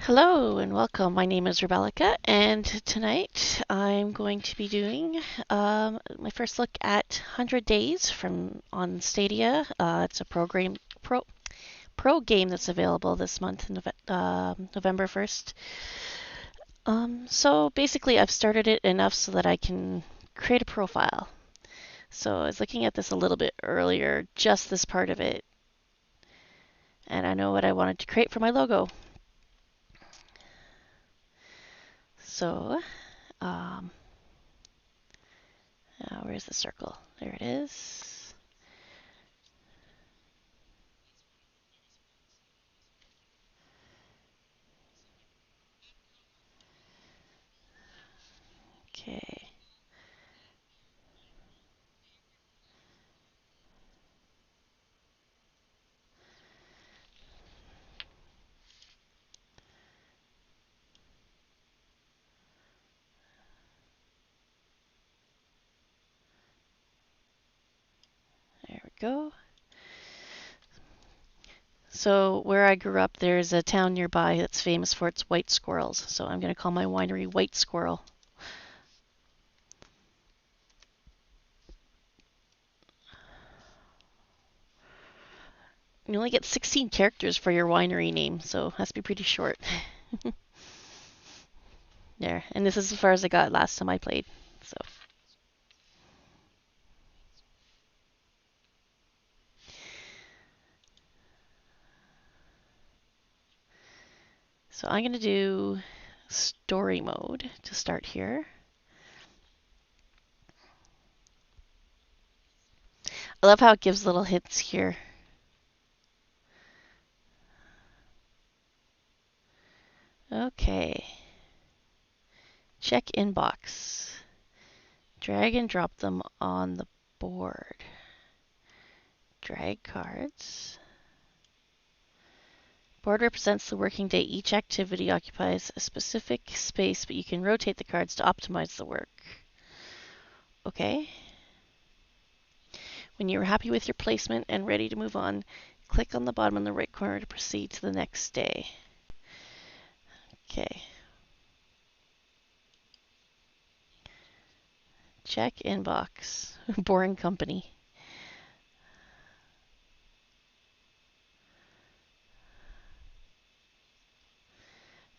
Hello and welcome. My name is Rebecca, and tonight I'm going to be doing my first look at 100 Days from on Stadia. It's a pro game that's available this month, November 1st. So basically, I've started it enough so that I can create a profile. So I was looking at this a little bit earlier, just this part of it, and I know what I wanted to create for my logo. So, where's the circle? There it is. Okay. There we go. So where I grew up, there's a town nearby that's famous for its white squirrels. So I'm going to call my winery White Squirrel. You only get 16 characters for your winery name, so it has to be pretty short. There, and this is as far as I got last time I played. So I'm going to do story mode to start here. I love how it gives little hints here. Okay. Check inbox. Drag and drop them on the board. Drag cards. Board represents the working day. Each activity occupies a specific space, but you can rotate the cards to optimize the work. Okay. When you are happy with your placement and ready to move on, click on the bottom in the right corner to proceed to the next day. Okay. Check inbox. Boring company.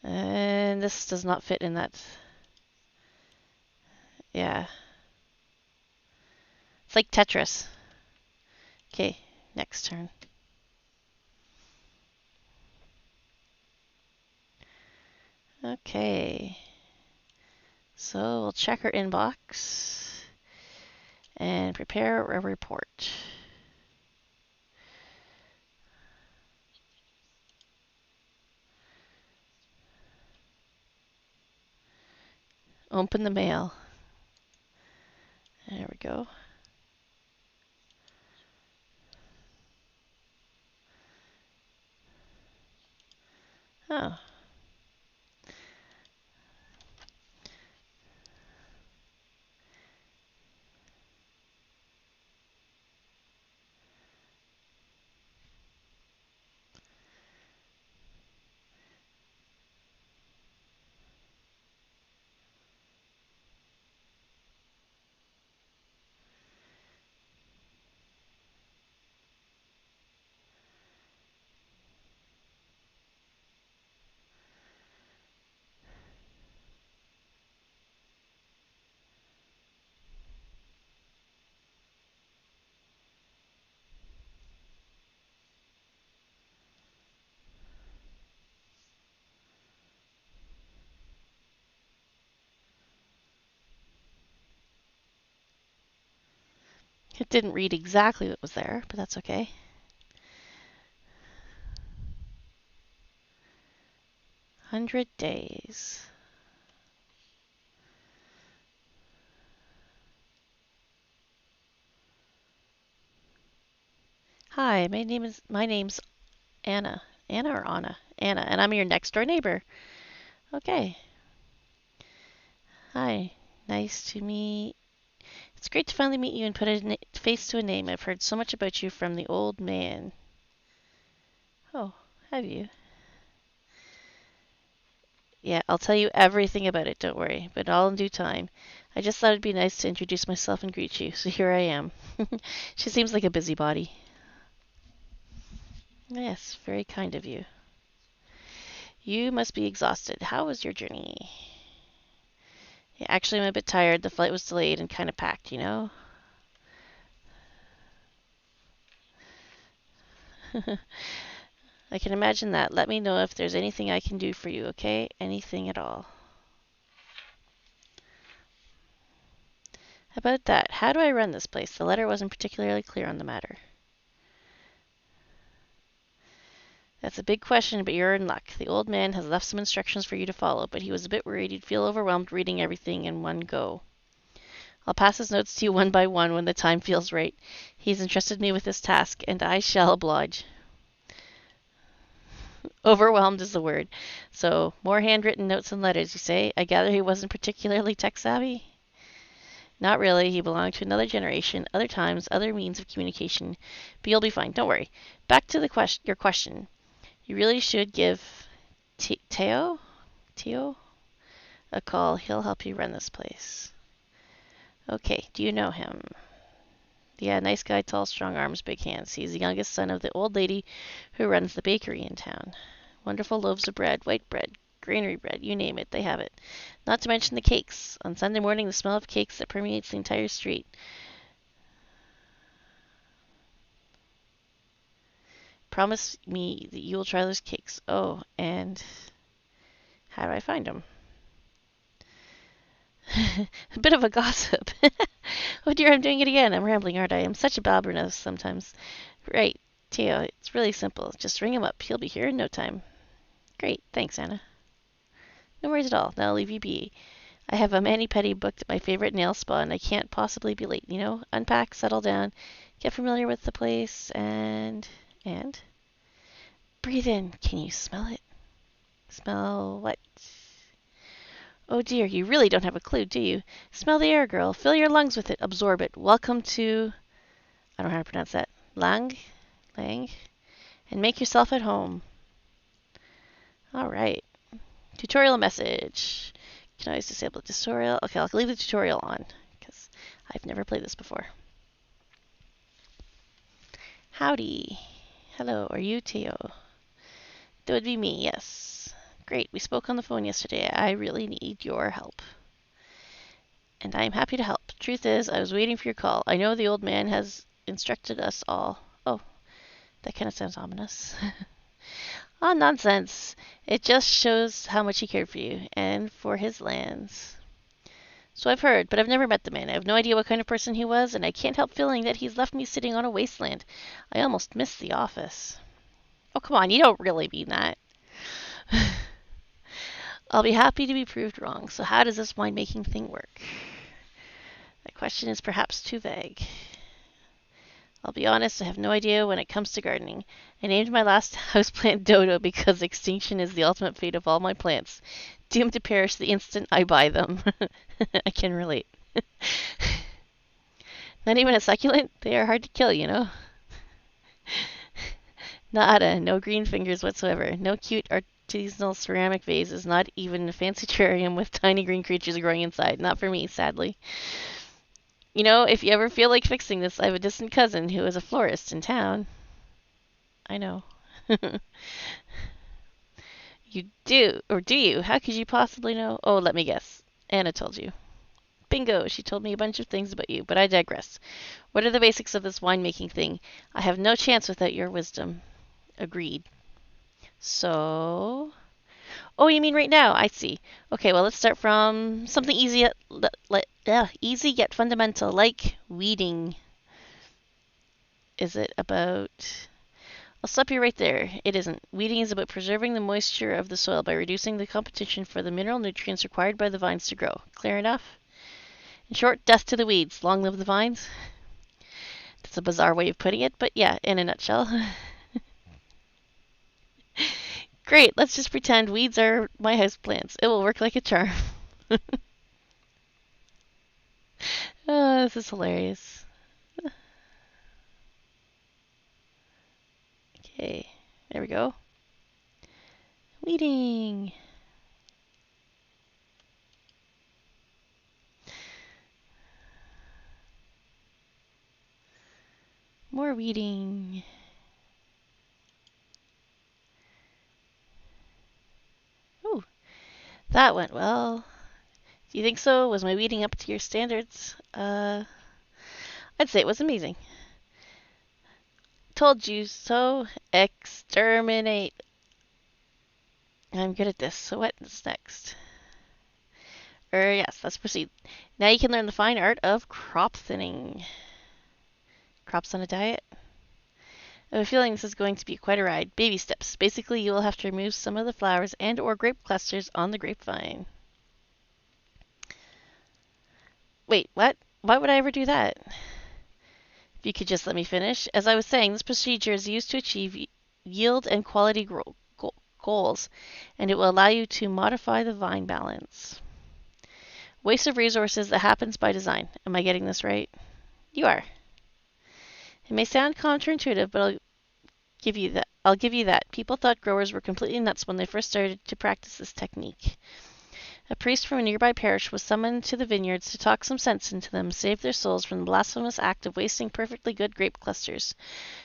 And this does not fit in that. Yeah. It's like Tetris. Okay, next turn. Okay. So we'll check our inbox and prepare a report. Open the mail. There we go. Oh. It didn't read exactly what was there, but that's okay. "100 days. Hi, my name's Anna. Anna or Anna? Anna, and I'm your next door neighbor. Okay. Hi. Nice to meet. It's great to finally meet you and put a face to a name. I've heard so much about you from the old man. Oh, have you? Yeah, I'll tell you everything about it, don't worry, but all in due time. I just thought it'd be nice to introduce myself and greet you, so here I am. She seems like a busybody. Yes, very kind of you. You must be exhausted. How was your journey? Yeah, actually, I'm a bit tired. The flight was delayed and kind of packed, you know? I can imagine that. Let me know if there's anything I can do for you, okay? Anything at all. About that, how do I run this place? The letter wasn't particularly clear on the matter. That's a big question, but you're in luck. The old man has left some instructions for you to follow, but he was a bit worried you'd feel overwhelmed reading everything in one go. I'll pass his notes to you one by one when the time feels right. He's entrusted me with this task, and I shall oblige. Overwhelmed is the word. So, more handwritten notes and letters, you say? I gather he wasn't particularly tech savvy? Not really. He belonged to another generation, other times, other means of communication. But you'll be fine. Don't worry. Back to your question. You really should give Teo a call. He'll help you run this place. Okay. Do you know him? Yeah, nice guy, tall, strong arms, big hands. He's the youngest son of the old lady who runs the bakery in town. Wonderful loaves of bread, white bread, granary bread, you name it, they have it. Not to mention the cakes. On Sunday morning, the smell of cakes that permeates the entire street. Promise me that you will try those cakes. Oh, and how do I find them? A bit of a gossip. Oh dear, I'm doing it again. I'm rambling, aren't I? I'm such a blabbermouth sometimes. Right, Teo, it's really simple. Just ring him up. He'll be here in no time. Great, thanks, Anna. No worries at all. Now I'll leave you be. I have a mani-pedi booked at my favorite nail spa, and I can't possibly be late, you know? Unpack, settle down, get familiar with the place, and... Breathe in. Can you smell it? Smell what? Oh dear, you really don't have a clue, do you? Smell the air, girl. Fill your lungs with it. Absorb it. Welcome to... I don't know how to pronounce that. Lang? And make yourself at home. Alright. Tutorial message. You can always disable the tutorial. Okay, I'll leave the tutorial on, because I've never played this before. Howdy. Hello, are you Teo? That would be me, yes. Great, we spoke on the phone yesterday. I really need your help. And I am happy to help. Truth is, I was waiting for your call. I know the old man has instructed us all. Oh, that kind of sounds ominous. Oh, nonsense. It just shows how much he cared for you and for his lands. So I've heard, but I've never met the man. I have no idea what kind of person he was, and I can't help feeling that he's left me sitting on a wasteland. I almost miss the office. Oh, come on, you don't really mean that. I'll be happy to be proved wrong. So how does this winemaking thing work? That question is perhaps too vague. I'll be honest, I have no idea when it comes to gardening. I named my last houseplant Dodo because extinction is the ultimate fate of all my plants, doomed to perish the instant I buy them. I can relate. Not even a succulent? They are hard to kill, you know? Nada, no green fingers whatsoever. No cute artisanal ceramic vases, not even a fancy terrarium with tiny green creatures growing inside. Not for me, sadly. You know, if you ever feel like fixing this, I have a distant cousin who is a florist in town. I know. You do, or do you? How could you possibly know? Oh, let me guess. Anna told you. Bingo, she told me a bunch of things about you, but I digress. What are the basics of this winemaking thing? I have no chance without your wisdom. Agreed. So... Oh, you mean right now? I see. Okay, well, let's start from something easy yet fundamental, like weeding. Is it about... I'll stop you right there. It isn't. Weeding is about preserving the moisture of the soil by reducing the competition for the mineral nutrients required by the vines to grow. Clear enough? In short, death to the weeds. Long live the vines. That's a bizarre way of putting it, but yeah, in a nutshell. Great, let's just pretend weeds are my houseplants. It will work like a charm. Oh, this is hilarious. Okay, there we go. Weeding. More weeding. Ooh, that went well. Do you think so? Was my weeding up to your standards? I'd say it was amazing. Told you so. Exterminate. I'm good at this. So what's next? Yes, let's proceed. Now you can learn the fine art of crop thinning. Crops on a diet? I have a feeling this is going to be quite a ride. Baby steps. Basically, you will have to remove some of the flowers and or grape clusters on the grapevine. Wait, what? Why would I ever do that? If you could just let me finish. As I was saying, this procedure is used to achieve yield and quality goals, and it will allow you to modify the vine balance. Waste of resources that happens by design. Am I getting this right? You are. It may sound counterintuitive, but I'll give you that. People thought growers were completely nuts when they first started to practice this technique. A priest from a nearby parish was summoned to the vineyards to talk some sense into them, save their souls from the blasphemous act of wasting perfectly good grape clusters.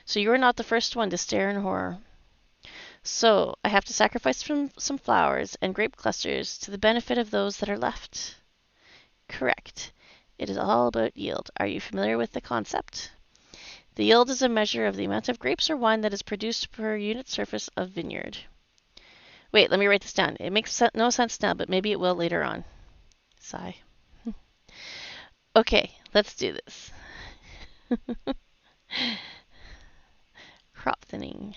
So you are not the first one to stare in horror. So I have to sacrifice some flowers and grape clusters to the benefit of those that are left. Correct. It is all about yield. Are you familiar with the concept? The yield is a measure of the amount of grapes or wine that is produced per unit surface of vineyard. Wait, let me write this down. It makes no sense now, but maybe it will later on. Sigh. Okay, let's do this. Crop thinning.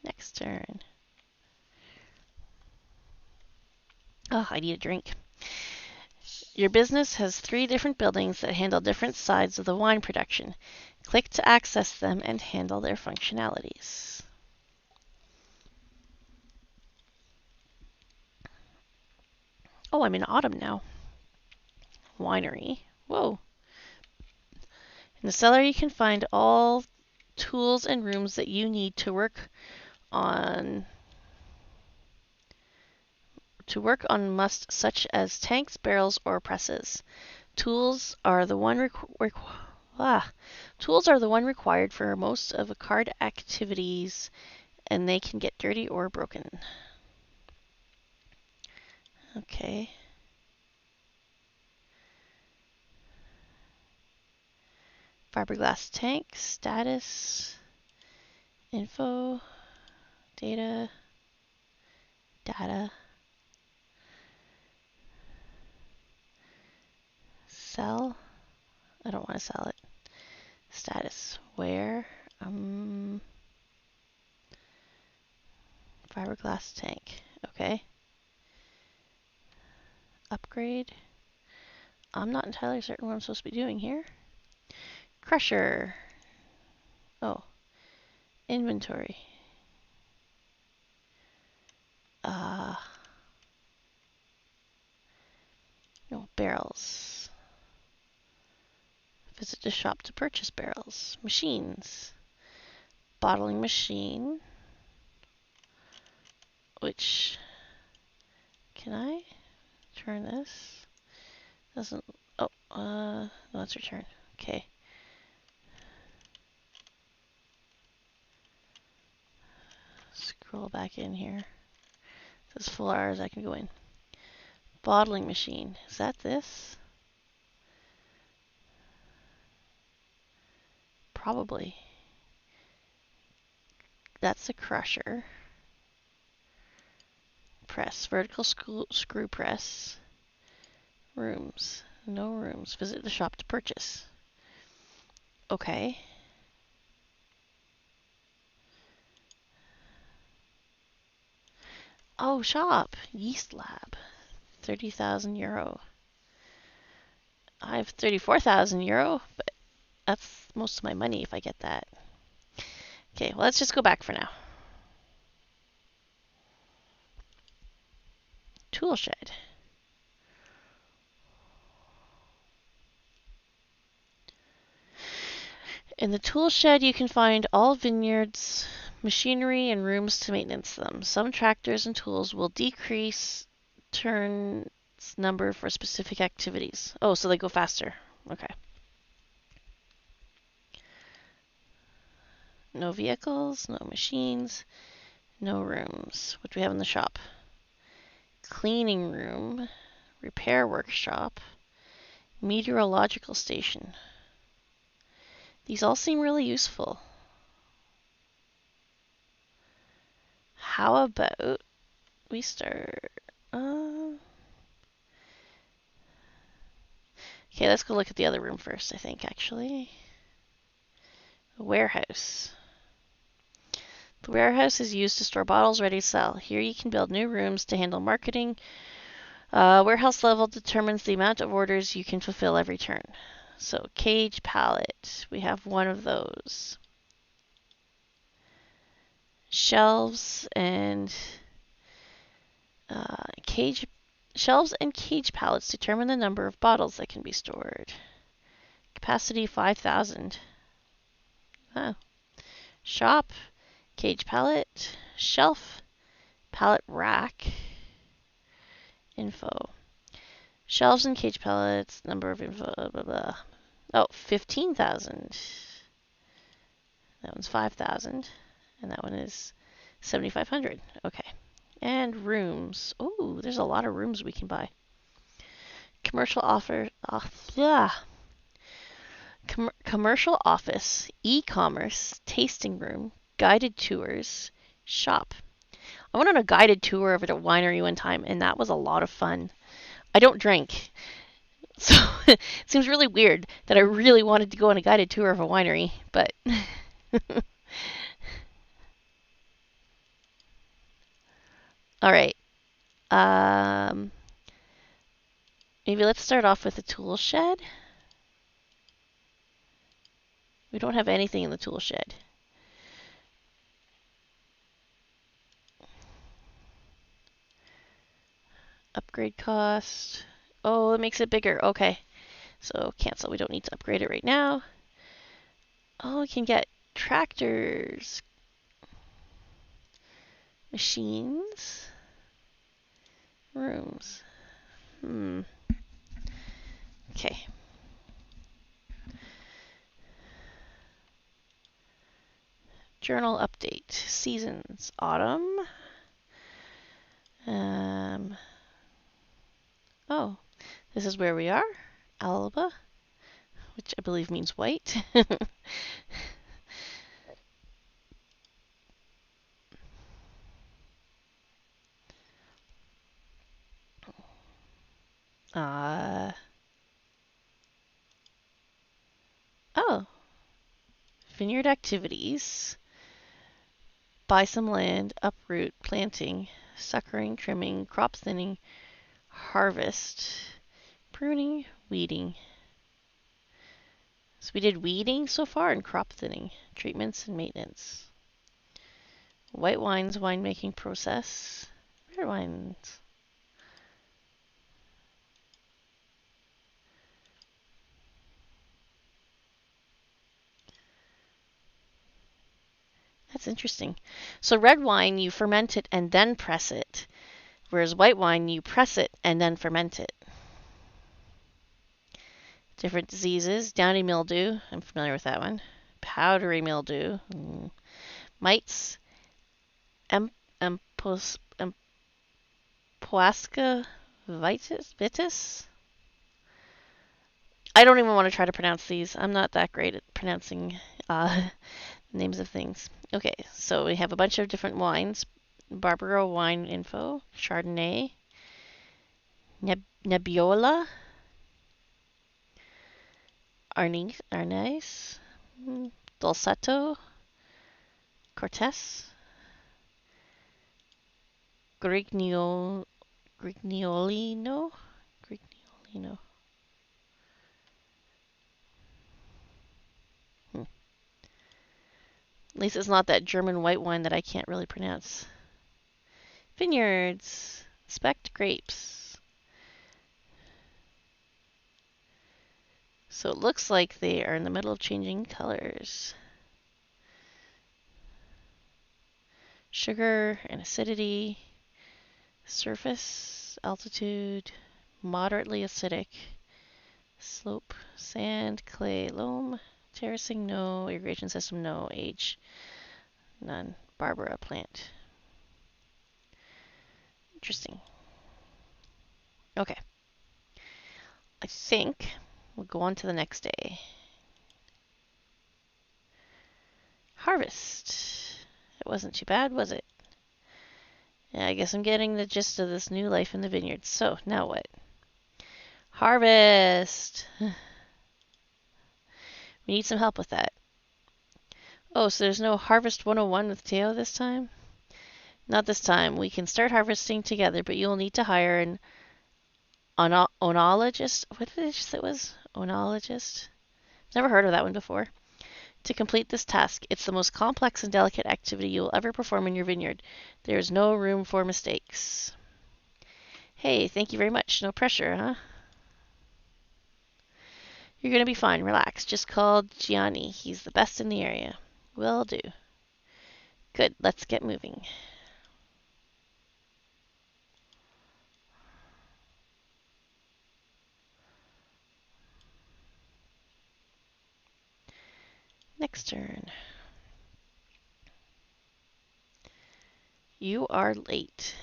Next turn. Oh, I need a drink. Your business has 3 different buildings that handle different sides of the wine production. Click to access them and handle their functionalities. Oh, I'm in autumn now. Winery. Whoa. In the cellar, you can find all tools and rooms that you need to work on must such as tanks, barrels, or presses. Tools are the one required for most of the card activities, and they can get dirty or broken. Okay. Fiberglass tank, status, info, data, sell. I don't want to sell it. Status, where? Fiberglass tank. Okay. Upgrade. I'm not entirely certain what I'm supposed to be doing here. Crusher. Oh. Inventory. No, barrels. Visit the shop to purchase barrels. Machines. Bottling machine. Which, can I turn this? Doesn't, oh, no, let's return. Okay. Scroll back in here. This is full hours, I can go in. Bottling machine. Is that this? Probably. That's the crusher. Press. Vertical screw press. Rooms. No rooms. Visit the shop to purchase. Okay. Oh, shop. Yeast lab. 30,000 euro. I have 34,000 euro, but that's most of my money if I get that. Okay, well, let's just go back for now. Tool shed. In the tool shed, you can find all vineyards, machinery, and rooms to maintenance them. Some tractors and tools will decrease turns number for specific activities. Oh, so they go faster. Okay. No vehicles, no machines, no rooms. What do we have in the shop? Cleaning room, repair workshop, meteorological station. These all seem really useful. How about we start... Okay, let's go look at the other room first, I think, actually. Warehouse. The warehouse is used to store bottles ready to sell. Here you can build new rooms to handle marketing. Warehouse level determines the amount of orders you can fulfill every turn. So cage pallet, we have one of those. Shelves and Shelves and cage pallets determine the number of bottles that can be stored. Capacity 5,000. Oh. Shop, cage pallet, shelf, pallet rack, info. Shelves and cage pallets, number of info, blah, blah, blah. Oh, 15,000. That one's 5,000. And that one is 7,500. Okay. And rooms. Oh, there's a lot of rooms we can buy. Commercial commercial office, e-commerce, tasting room, guided tours, shop. I went on a guided tour of a winery one time, and that was a lot of fun. I don't drink, so it seems really weird that I really wanted to go on a guided tour of a winery, but... All right. Maybe let's start off with the tool shed. We don't have anything in the tool shed. Upgrade cost. Oh, it makes it bigger. Okay. So cancel. We don't need to upgrade it right now. Oh, we can get tractors. Machines. Rooms. Okay. Journal update. Seasons. Autumn. Oh, this is where we are. Alba, which I believe means white. Oh, vineyard activities. Buy some land, uproot, planting, suckering, trimming, crop thinning, harvest, pruning, weeding. So we did weeding so far and crop thinning, treatments and maintenance. White wines, winemaking process, red wines. That's interesting. So red wine, you ferment it and then press it, whereas white wine, you press it and then ferment it. Different diseases. Downy mildew. I'm familiar with that one. Powdery mildew. Mites. Empoasca vitis. I don't even want to try to pronounce these. I'm not that great at pronouncing names of things. Okay, so we have a bunch of different wines. Barbaro wine info. Chardonnay. Nebbiolo. Arnais. Dolcetto. Cortez. Grignolino. Grignolino. At least it's not that German white wine that I can't really pronounce. Vineyards. Inspect grapes. So it looks like they are in the middle of changing colors. Sugar and acidity. Surface, altitude, moderately acidic. Slope, sand, clay, loam. Terracing, no. Irrigation system, no. Age, none. Barbara plant. Interesting. Okay. I think we'll go on to the next day. Harvest. It wasn't too bad, was it? Yeah, I guess I'm getting the gist of this new life in the vineyards. So, now what? Harvest! We need some help with that. Oh, so there's no Harvest 101 with Teo this time? Not this time. We can start harvesting together, but you'll need to hire an onologist. What did it say it was? Onologist? Never heard of that one before. To complete this task, it's the most complex and delicate activity you will ever perform in your vineyard. There is no room for mistakes. Hey, thank you very much. No pressure, huh? You're going to be fine. Relax. Just call Gianni. He's the best in the area. Will do. Good. Let's get moving. Next turn. You are late.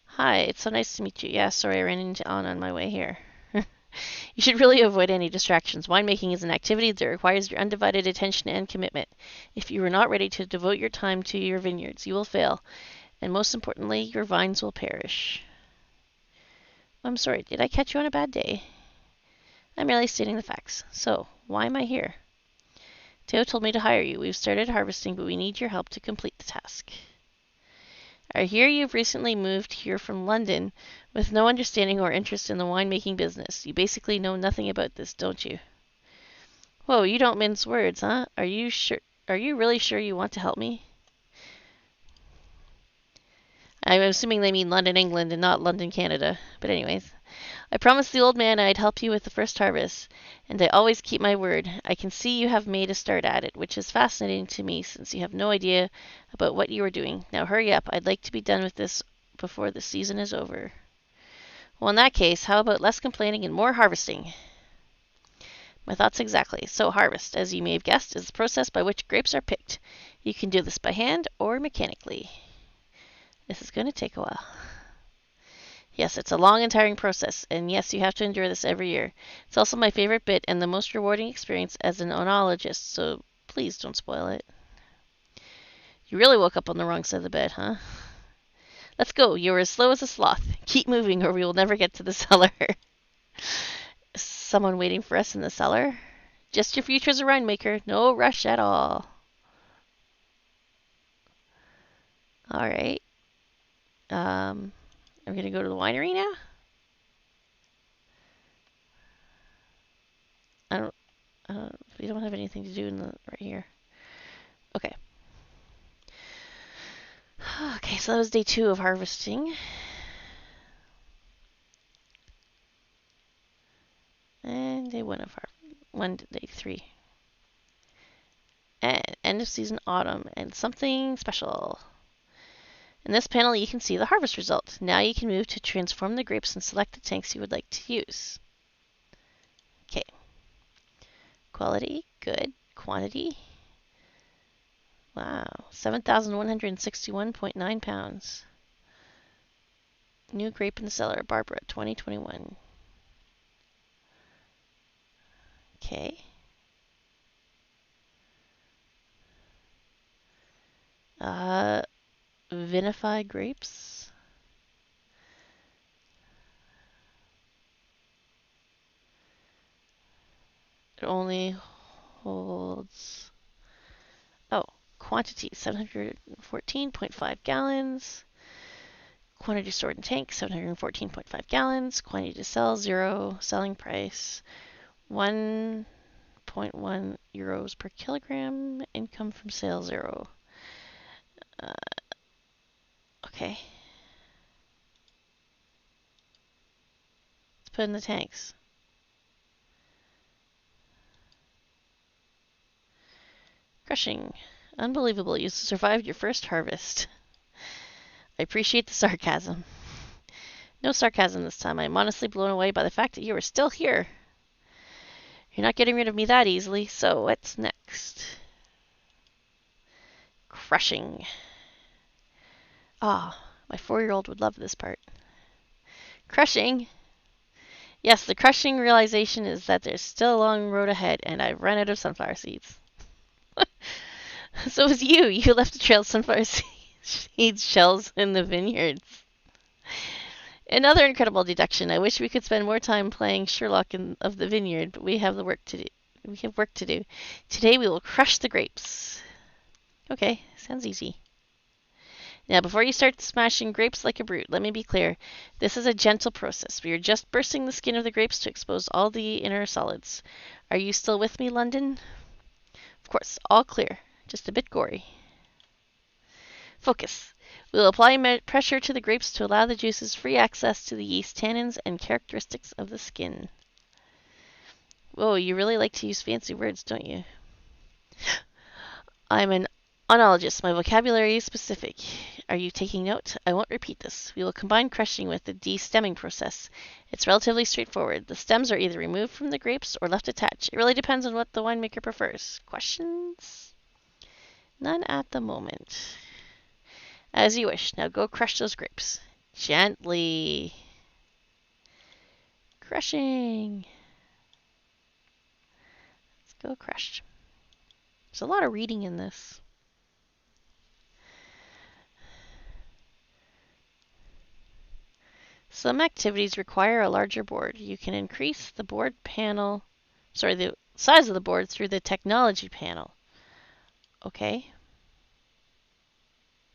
Hi, it's so nice to meet you. Yeah, sorry I ran into Anna on my way here. You should really avoid any distractions. Winemaking is an activity that requires your undivided attention and commitment. If you are not ready to devote your time to your vineyards, you will fail, and most importantly, your vines will perish. I'm sorry, did I catch you on a bad day? I'm merely stating the facts. So, why am I here? Teo told me to hire you. We've started harvesting, but we need your help to complete the task. I hear you've recently moved here from London with no understanding or interest in the winemaking business. You basically know nothing about this, don't you? Whoa, you don't mince words, huh? Are you sure? Are you really sure you want to help me? I'm assuming they mean London, England, and not London, Canada. But anyways, I promised the old man I'd help you with the first harvest, and I always keep my word. I can see you have made a start at it, which is fascinating to me since you have no idea about what you are doing. Now hurry up. I'd like to be done with this before the season is over. Well, in that case, how about less complaining and more harvesting? My thoughts exactly. So harvest, as you may have guessed, is the process by which grapes are picked. You can do this by hand or mechanically. This is going to take a while. Yes, it's a long and tiring process, and yes, you have to endure this every year. It's also my favorite bit and the most rewarding experience as an oenologist, so please don't spoil it. You really woke up on the wrong side of the bed, huh? Let's go. You're as slow as a sloth. Keep moving or we will never get to the cellar. Someone waiting for us in the cellar? Just your future as a winemaker. No rush at all. All right. I'm going to go to the winery now. I don't. We don't have anything to do right here. Okay. Okay, so that was day 2 of harvesting. And day 1 of day 3. And end of season autumn and something special. In this panel, you can see the harvest result. Now you can move to transform the grapes and select the tanks you would like to use. Okay. Quality, good. Quantity, wow, 7,161.9 pounds. New grape in the cellar, Barbara, 2021. Okay. Vinified grapes. It only holds, oh, quantity, 714.5 gallons. Quantity stored in tank, 714.5 gallons. Quantity to sell, 0. Selling price, 1.1 euros per kilogram. Income from sale, 0. Okay. Let's put in the tanks. Crushing. Unbelievable, you survived your first harvest. I appreciate the sarcasm. No sarcasm this time. I'm honestly blown away by the fact that you are still here. You're not getting rid of me that easily, so what's next? Crushing. Ah, my 4-year-old would love this part. Crushing. Yes, the crushing realization is that there's still a long road ahead, and I've run out of sunflower seeds. So it was you. You left a trail of sunflower seeds shells in the vineyards. Another incredible deduction. I wish we could spend more time playing Sherlock of the Vineyard, but we have work to do. Today we will crush the grapes. Okay, sounds easy. Now, before you start smashing grapes like a brute, let me be clear. This is a gentle process. We are just bursting the skin of the grapes to expose all the inner solids. Are you still with me, London? Of course, all clear. Just a bit gory. Focus. We'll apply pressure to the grapes to allow the juices free access to the yeast, tannins, and characteristics of the skin. Whoa, you really like to use fancy words, don't you? I'm an oenologist. My vocabulary is specific. Are you taking note? I won't repeat this. We will combine crushing with the de-stemming process. It's relatively straightforward. The stems are either removed from the grapes or left attached. It really depends on what the winemaker prefers. Questions? None at the moment. As you wish. Now go crush those grapes. Gently. Crushing. Let's go crush. There's a lot of reading in this. Some activities require a larger board. You can increase the the size of the board through the technology panel. Okay.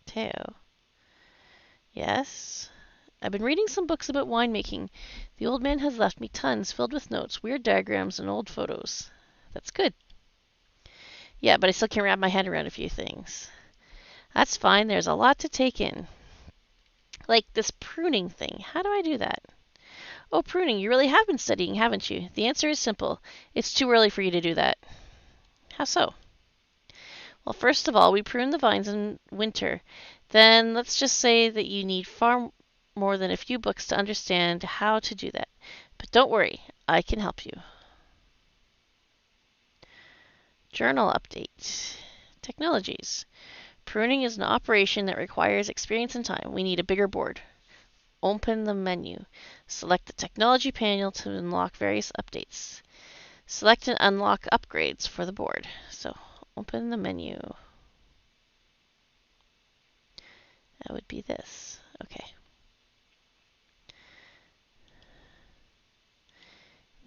2. Yes. I've been reading some books about winemaking. The old man has left me tons filled with notes, weird diagrams, and old photos. That's good. Yeah, but I still can't wrap my head around a few things. That's fine, there's a lot to take in. Like this pruning thing. How do I do that? Oh, pruning, you really have been studying, haven't you? The answer is simple. It's too early for you to do that. How so? Well, first of all, we prune the vines in winter. Then let's just say that you need far more than a few books to understand how to do that. But don't worry, I can help you. Journal update. Technologies. Pruning is an operation that requires experience and time. We need a bigger board. Open the menu. Select the technology panel to unlock various updates. Select and unlock upgrades for the board. So open the menu. That would be this. Okay.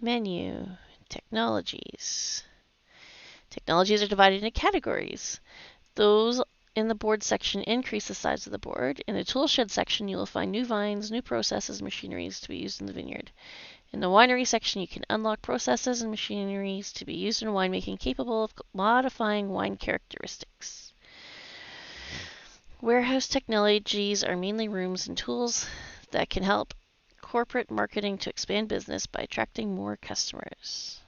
Menu. Technologies. Technologies are divided into categories. Those in the board section increase the size of the board. In the toolshed section, you will find new vines, new processes, and machineries to be used in the vineyard. In the winery section, you can unlock processes and machineries to be used in winemaking capable of modifying wine characteristics. Warehouse technologies are mainly rooms and tools that can help corporate marketing to expand business by attracting more customers.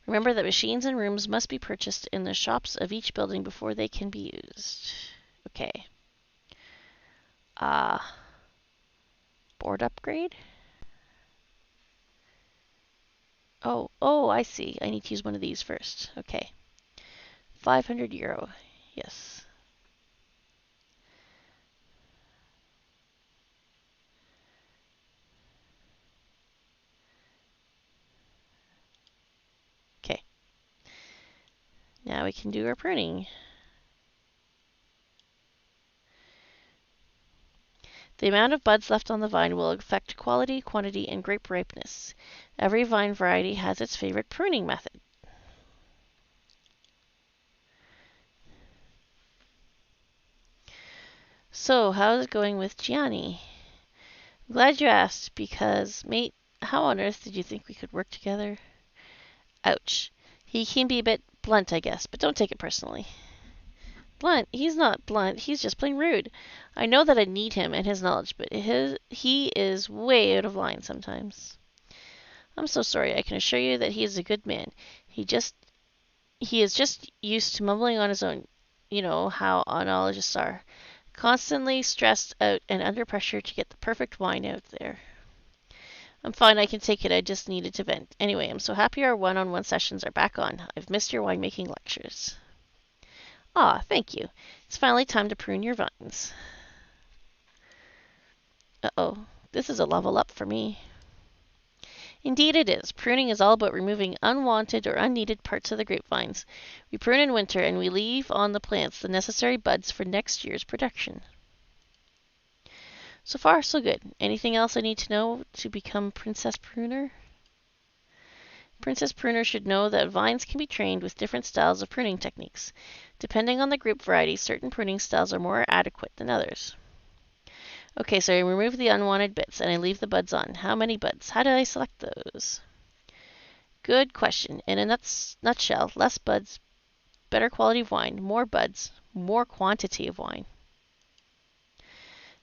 Remember that machines and rooms must be purchased in the shops of each building before they can be used. Okay. Board upgrade? Oh, I see. I need to use one of these first. Okay. €500. Yes. Okay. Now we can do our pruning. The amount of buds left on the vine will affect quality, quantity, and grape ripeness. Every vine variety has its favorite pruning method. So, how's it going with Gianni? I'm glad you asked, because, mate, how on earth did you think we could work together? Ouch. He can be a bit blunt, I guess, but don't take it personally. Blunt? He's not blunt, he's just plain rude. I know that I need him and his knowledge, but he is way out of line sometimes. I'm so sorry. I can assure you that he is a good man. He is just used to mumbling on his own. You know how oenologists are. Constantly stressed out and under pressure to get the perfect wine out there. I'm fine, I can take it. I just needed to vent. Anyway, I'm so happy our one-on-one sessions are back on. I've missed your winemaking lectures. Ah, thank you. It's finally time to prune your vines. Uh-oh, this is a level up for me. Indeed it is. Pruning is all about removing unwanted or unneeded parts of the grapevines. We prune in winter and we leave on the plants the necessary buds for next year's production. So far, so good. Anything else I need to know to become Princess Pruner? Princess Pruner should know that vines can be trained with different styles of pruning techniques. Depending on the grape variety, certain pruning styles are more adequate than others. Okay, so I remove the unwanted bits and I leave the buds on. How many buds? How do I select those? Good question. In a nutshell, less buds, better quality of wine, more buds, more quantity of wine.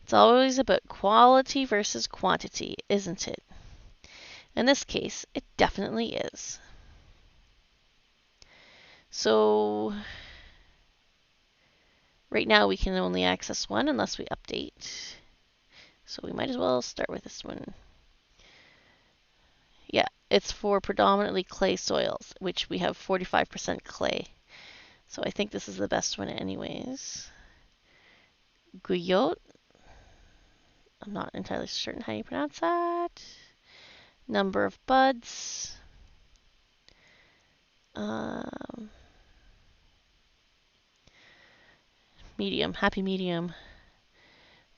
It's always about quality versus quantity, isn't it? In this case, it definitely is. So, right now we can only access one unless we update. So we might as well start with this one. Yeah, it's for predominantly clay soils, which we have 45% clay. So I think this is the best one anyways. Guyot. I'm not entirely certain how you pronounce that. Number of buds. Medium, happy medium.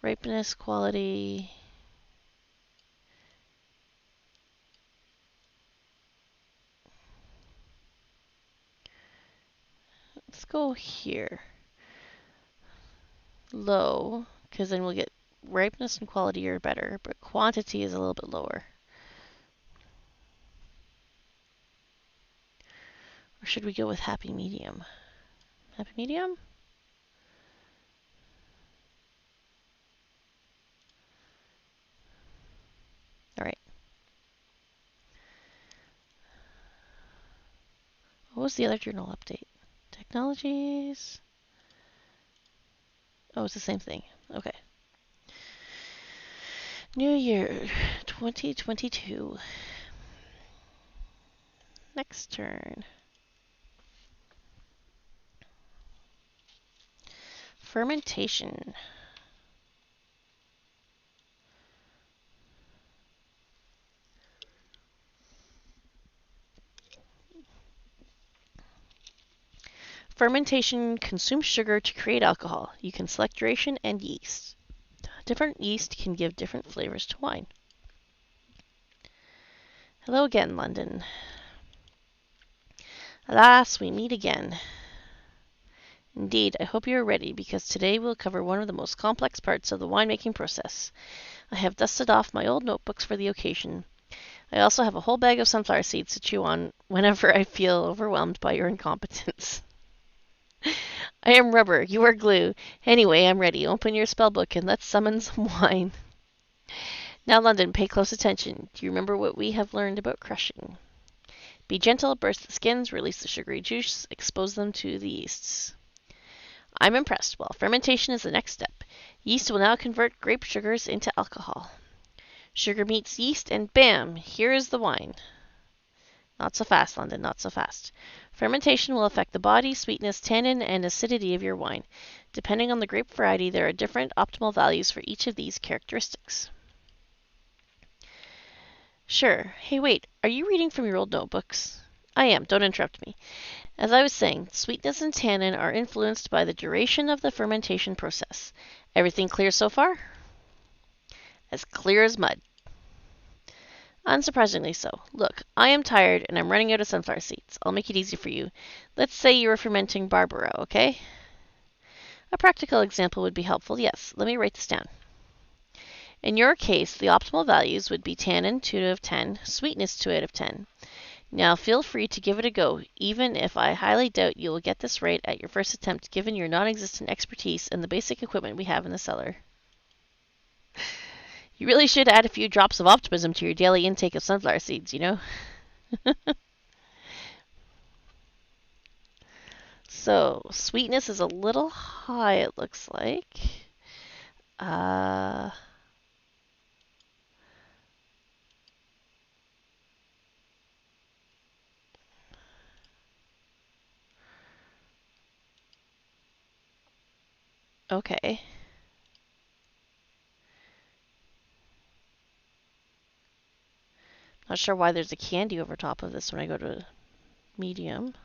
Ripeness, quality. Let's go here. Low, because then we'll get ripeness and quality are better, but quantity is a little bit lower. Or should we go with happy medium? Happy medium? All right. What was the other journal update? Technologies. Oh, it's the same thing. Okay. New Year 2022. Next turn. Fermentation. Fermentation consumes sugar to create alcohol. You can select duration and yeast. Different yeast can give different flavors to wine. Hello again, London. Alas, we meet again. Indeed, I hope you are ready, because today we'll cover one of the most complex parts of the winemaking process. I have dusted off my old notebooks for the occasion. I also have a whole bag of sunflower seeds to chew on whenever I feel overwhelmed by your incompetence. I am rubber, you are glue. Anyway, I'm ready. Open your spellbook and let's summon some wine. Now, London, pay close attention. Do you remember what we have learned about crushing? Be gentle, burst the skins, release the sugary juice, expose them to the yeasts. I'm impressed. Well, fermentation is the next step. Yeast will now convert grape sugars into alcohol. Sugar meets yeast, and bam, here is the wine. Not so fast, London, not so fast. Fermentation will affect the body, sweetness, tannin, and acidity of your wine. Depending on the grape variety, there are different optimal values for each of these characteristics. Sure. Hey, wait, are you reading from your old notebooks? I am, don't interrupt me. As I was saying, sweetness and tannin are influenced by the duration of the fermentation process. Everything clear so far? As clear as mud. Unsurprisingly so. Look, I am tired and I'm running out of sunflower seeds. I'll make it easy for you. Let's say you are fermenting Barbaro, okay? A practical example would be helpful, yes. Let me write this down. In your case, the optimal values would be tannin 2 out of 10, sweetness 2 out of 10. Now feel free to give it a go, even if I highly doubt you will get this right at your first attempt given your non-existent expertise and the basic equipment we have in the cellar. You really should add a few drops of optimism to your daily intake of sunflower seeds, you know? So, sweetness is a little high, it looks like. Uh, okay. Not sure why there's a candy over top of this when I go to medium.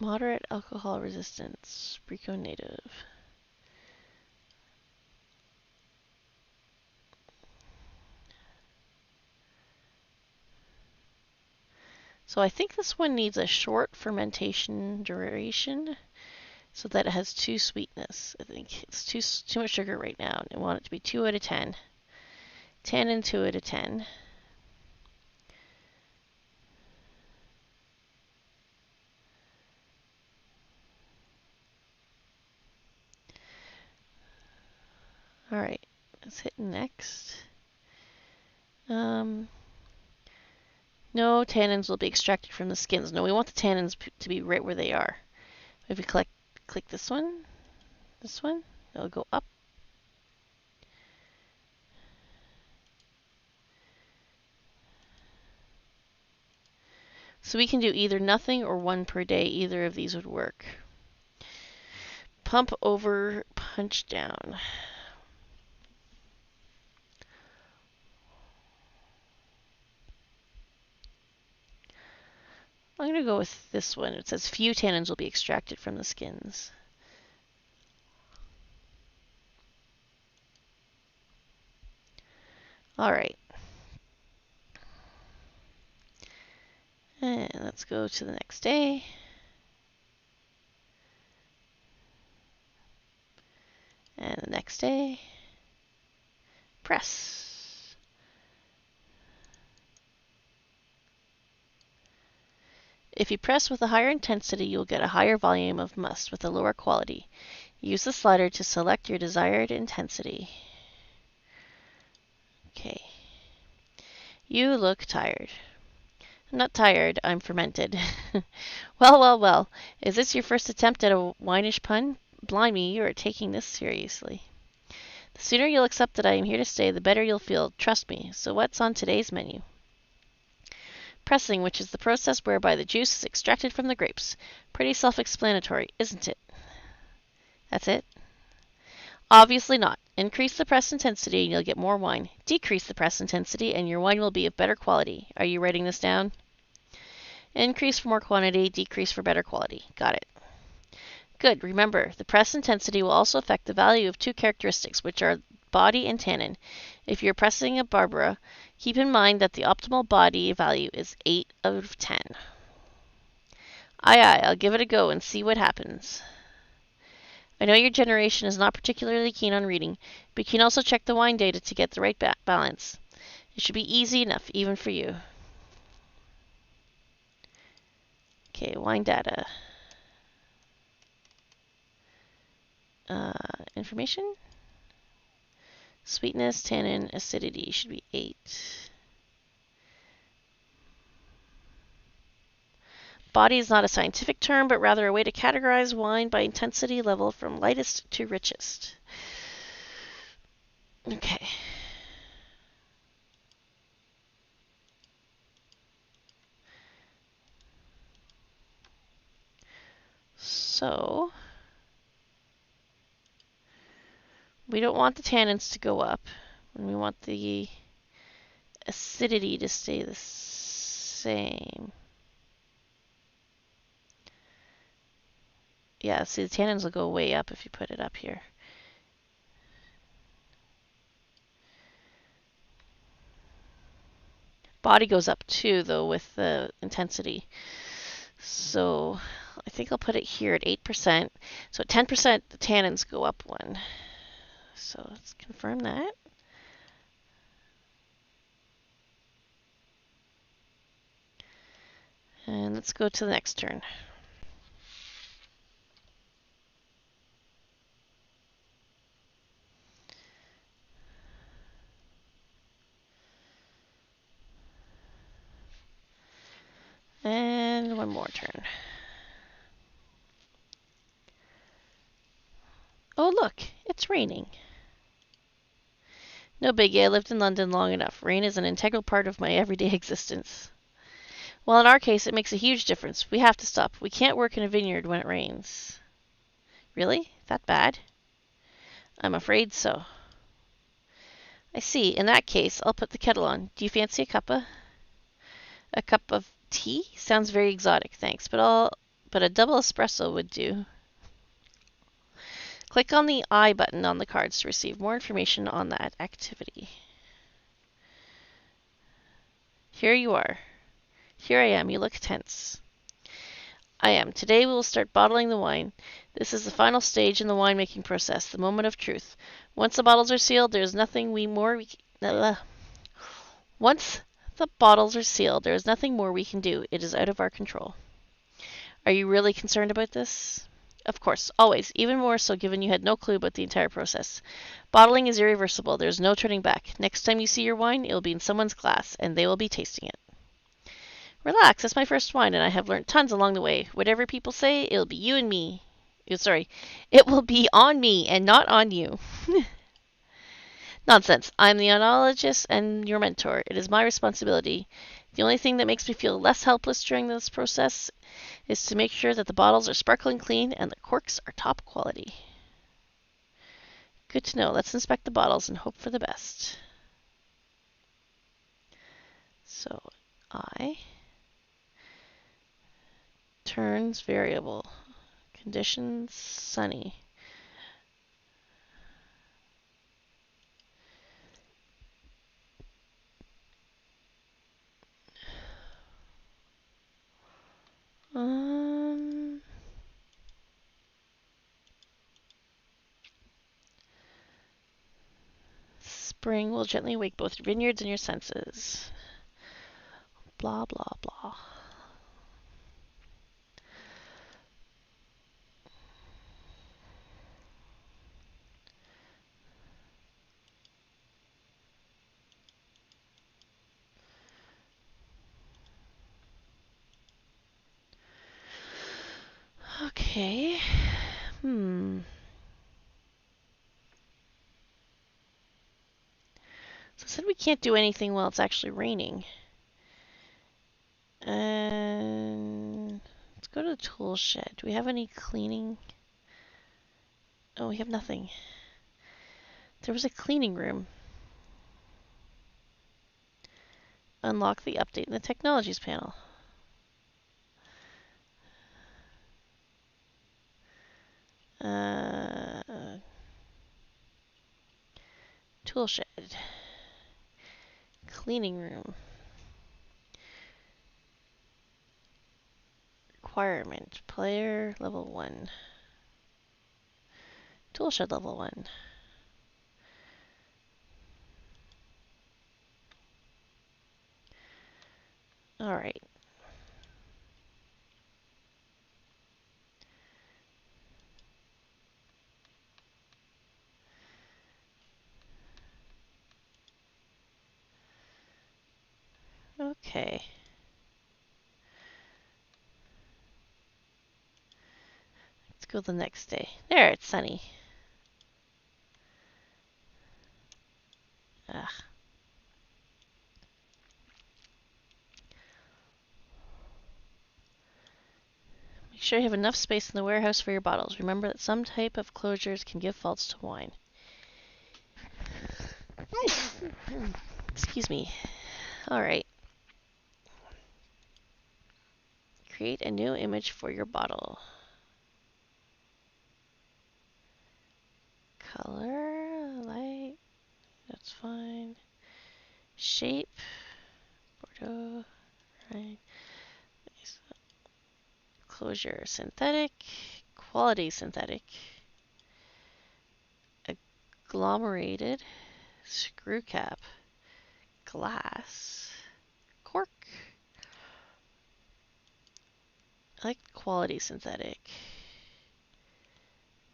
Moderate alcohol resistance, Brico Native. So I think this one needs a short fermentation duration so that it has 2 sweetness. I think it's too much sugar right now. I want it to be 2 out of 10. Tannin 2 out of 10. Alright, let's hit next. No, tannins will be extracted from the skins. No, we want the tannins to be right where they are. If we click this one, it'll go up. So we can do either nothing or 1 per day. Either of these would work. Pump over, punch down. I'm going to go with this one. It says few tannins will be extracted from the skins. All right. And let's go to the next day. And the next day. Press. If you press with a higher intensity, you'll get a higher volume of must with a lower quality. Use the slider to select your desired intensity. Okay. You look tired. I'm not tired, I'm fermented. Well, well, well. Is this your first attempt at a winish pun? Blimey, you are taking this seriously. The sooner you'll accept that I am here to stay, the better you'll feel. Trust me. So what's on today's menu? Pressing, which is the process whereby the juice is extracted from the grapes. Pretty self-explanatory, isn't it? That's it? Obviously not. Increase the press intensity and you'll get more wine. Decrease the press intensity and your wine will be of better quality. Are you writing this down? Increase for more quantity, decrease for better quality. Got it. Good. Remember, the press intensity will also affect the value of two characteristics, which are body and tannin. If you're pressing a Barbara, keep in mind that the optimal body value is 8 out of 10. Aye, aye, I'll give it a go and see what happens. I know your generation is not particularly keen on reading, but you can also check the wine data to get the right balance. It should be easy enough, even for you. Okay, wine data. Information. Sweetness, tannin, acidity should be 8. Body is not a scientific term, but rather a way to categorize wine by intensity level from lightest to richest. Okay. So, we don't want the tannins to go up, and we want the acidity to stay the same. Yeah, see, the tannins will go way up if you put it up here. Body goes up too, though, with the intensity. So I think I'll put it here at 8%. So at 10%, the tannins go up 1. So let's confirm that. And let's go to the next turn. And one more turn. Oh, look, it's raining. No biggie, I lived in London long enough. Rain is an integral part of my everyday existence. Well, in our case, it makes a huge difference. We have to stop. We can't work in a vineyard when it rains. Really? That bad? I'm afraid so. I see. In that case, I'll put the kettle on. Do you fancy a cuppa? A cup of tea? Sounds very exotic, thanks, but a double espresso would do. Click on the I button on the cards to receive more information on that activity. Here you are. Here I am. You look tense. I am. Today we will start bottling the wine. This is the final stage in the winemaking process, the moment of truth. Once the bottles are sealed, there is nothing Once the bottles are sealed, there is nothing more we can do. It is out of our control. Are you really concerned about this? Of course, always, even more so given you had no clue about the entire process. Bottling is irreversible. There's no turning back. Next time you see your wine, it will be in someone's glass, and they will be tasting it. Relax, it's my first wine, and I have learned tons along the way. Whatever people say, it'll be you and me. Sorry, it will be on me and not on you. Nonsense. I'm the oenologist and your mentor. It is my responsibility. The only thing that makes me feel less helpless during this process is to make sure that the bottles are sparkling clean and the corks are top quality. Good to know. Let's inspect the bottles and hope for the best. So, Turns variable. Conditions sunny. Spring will gently wake both vineyards and your senses. Blah, blah, blah. Okay. So it said we can't do anything while it's actually raining. And let's go to the tool shed. Do we have any cleaning? Oh, we have nothing. There was a cleaning room. Unlock the update in the technologies panel. Tool shed. Cleaning room. Requirement. Player level 1. Tool shed level 1. Alright. Okay. Let's go the next day. There, it's sunny. Ugh. Make sure you have enough space in the warehouse for your bottles. Remember that some type of closures can give faults to wine. Excuse me. Alright. Create a new image for your bottle. Color, light, that's fine. Shape, Bordeaux, right. Closure, synthetic, quality synthetic, agglomerated, screw cap, glass, cork. I like quality synthetic.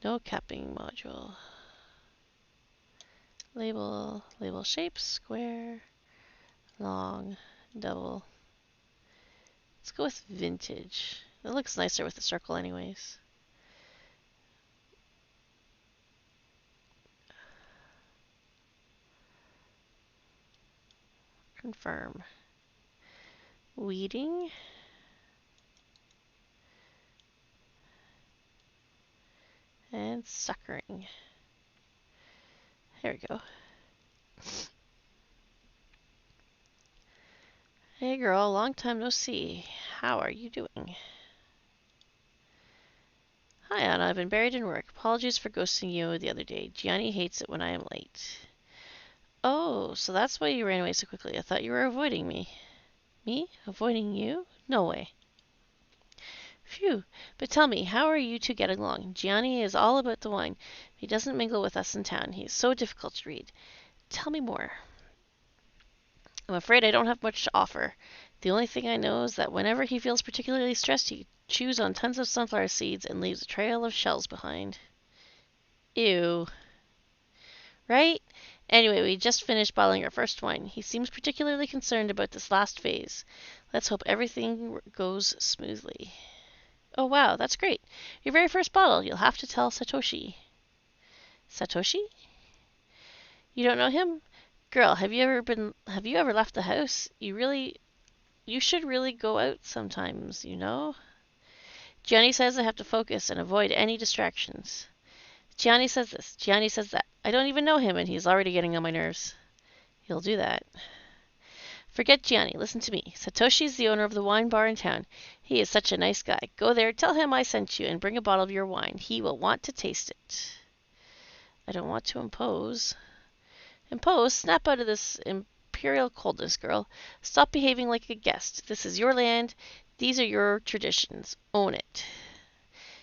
No capping module. Label shape, square, long, double. Let's go with vintage. It looks nicer with the circle anyways. Confirm. Weeding. And suckering. There we go. Hey girl, long time no see. How are you doing? Hi Anna, I've been buried in work. Apologies for ghosting you the other day. Gianni hates it when I am late. Oh, so that's why you ran away so quickly. I thought you were avoiding me. Me? Avoiding you? No way. Phew. But tell me, how are you two getting along? Gianni is all about the wine. He doesn't mingle with us in town. He is so difficult to read. Tell me more. I'm afraid I don't have much to offer. The only thing I know is that whenever he feels particularly stressed, he chews on tons of sunflower seeds and leaves a trail of shells behind. Ew. Right? Anyway, we just finished bottling our first wine. He seems particularly concerned about this last phase. Let's hope everything goes smoothly. Oh wow, that's great. Your very first bottle. You'll have to tell Satoshi. Satoshi? You don't know him? Girl, have you ever left the house? You should really go out sometimes, you know? Gianni says I have to focus and avoid any distractions. Gianni says this, Gianni says that. I don't even know him and he's already getting on my nerves. He'll do that. Forget Gianni. Listen to me. Satoshi's the owner of the wine bar in town. He is such a nice guy. Go there, tell him I sent you, and bring a bottle of your wine. He will want to taste it. I don't want to impose. Impose? Snap out of this imperial coldness, girl. Stop behaving like a guest. This is your land. These are your traditions. Own it.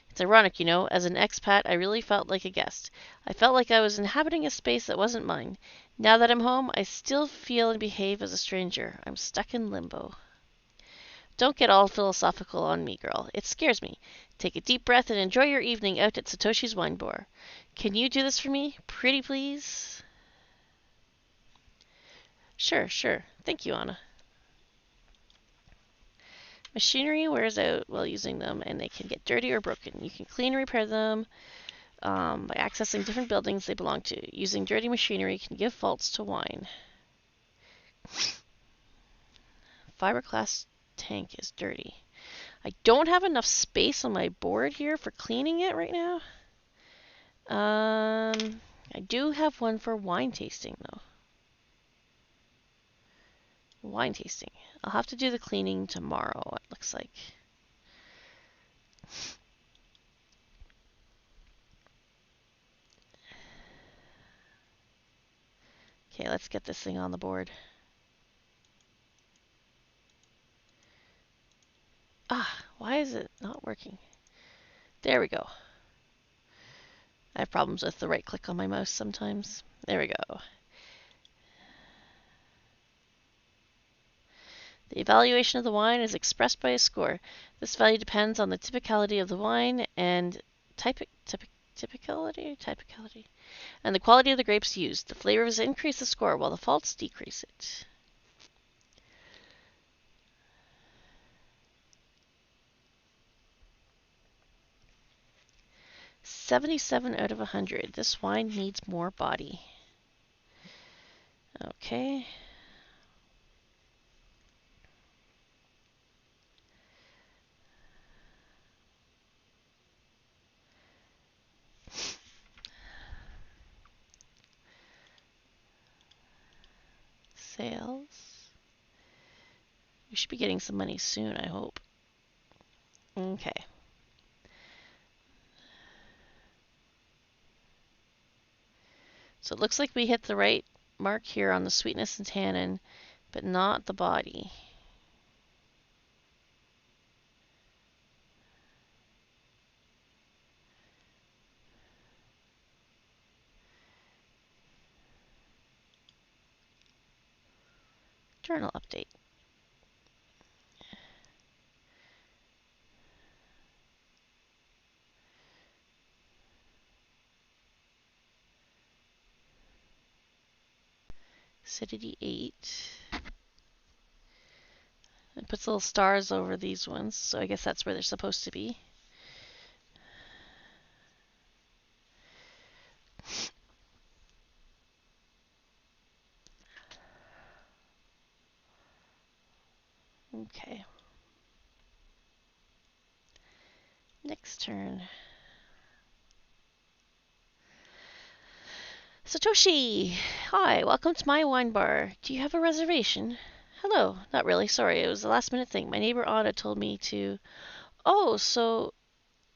It's ironic, you know. As an expat, I really felt like a guest. I felt like I was inhabiting a space that wasn't mine. Now that I'm home, I still feel and behave as a stranger. I'm stuck in limbo. Don't get all philosophical on me, girl. It scares me. Take a deep breath and enjoy your evening out at Satoshi's wine bar. Can you do this for me? Pretty please? Sure, sure. Thank you, Anna. Machinery wears out while using them, and they can get dirty or broken. You can clean and repair them by accessing different buildings they belong to. Using dirty machinery can give faults to wine. Fiberglass tank is dirty. I don't have enough space on my board here for cleaning it right now. I do have one for wine tasting, though. Wine tasting. I'll have to do the cleaning tomorrow, it looks like. Okay, let's get this thing on the board. Ah, why is it not working? There we go. I have problems with the right click on my mouse sometimes. There we go. The evaluation of the wine is expressed by a score. This value depends on the typicality of the wine and typicality, and the quality of the grapes used. The flavors increase the score while the faults decrease it. "77 out of 100. This wine needs more body." Okay. Sales. We should be getting some money soon, I hope. Okay. So it looks like we hit the right mark here on the sweetness and tannin, but not the body. Journal update. Acidity 8. It puts little stars over these ones, so I guess that's where they're supposed to be. Okay. Next turn. Satoshi! Hi, welcome to my wine bar. Do you have a reservation? Hello. Not really, sorry, it was a last minute thing. My neighbor Anna told me to... Oh, so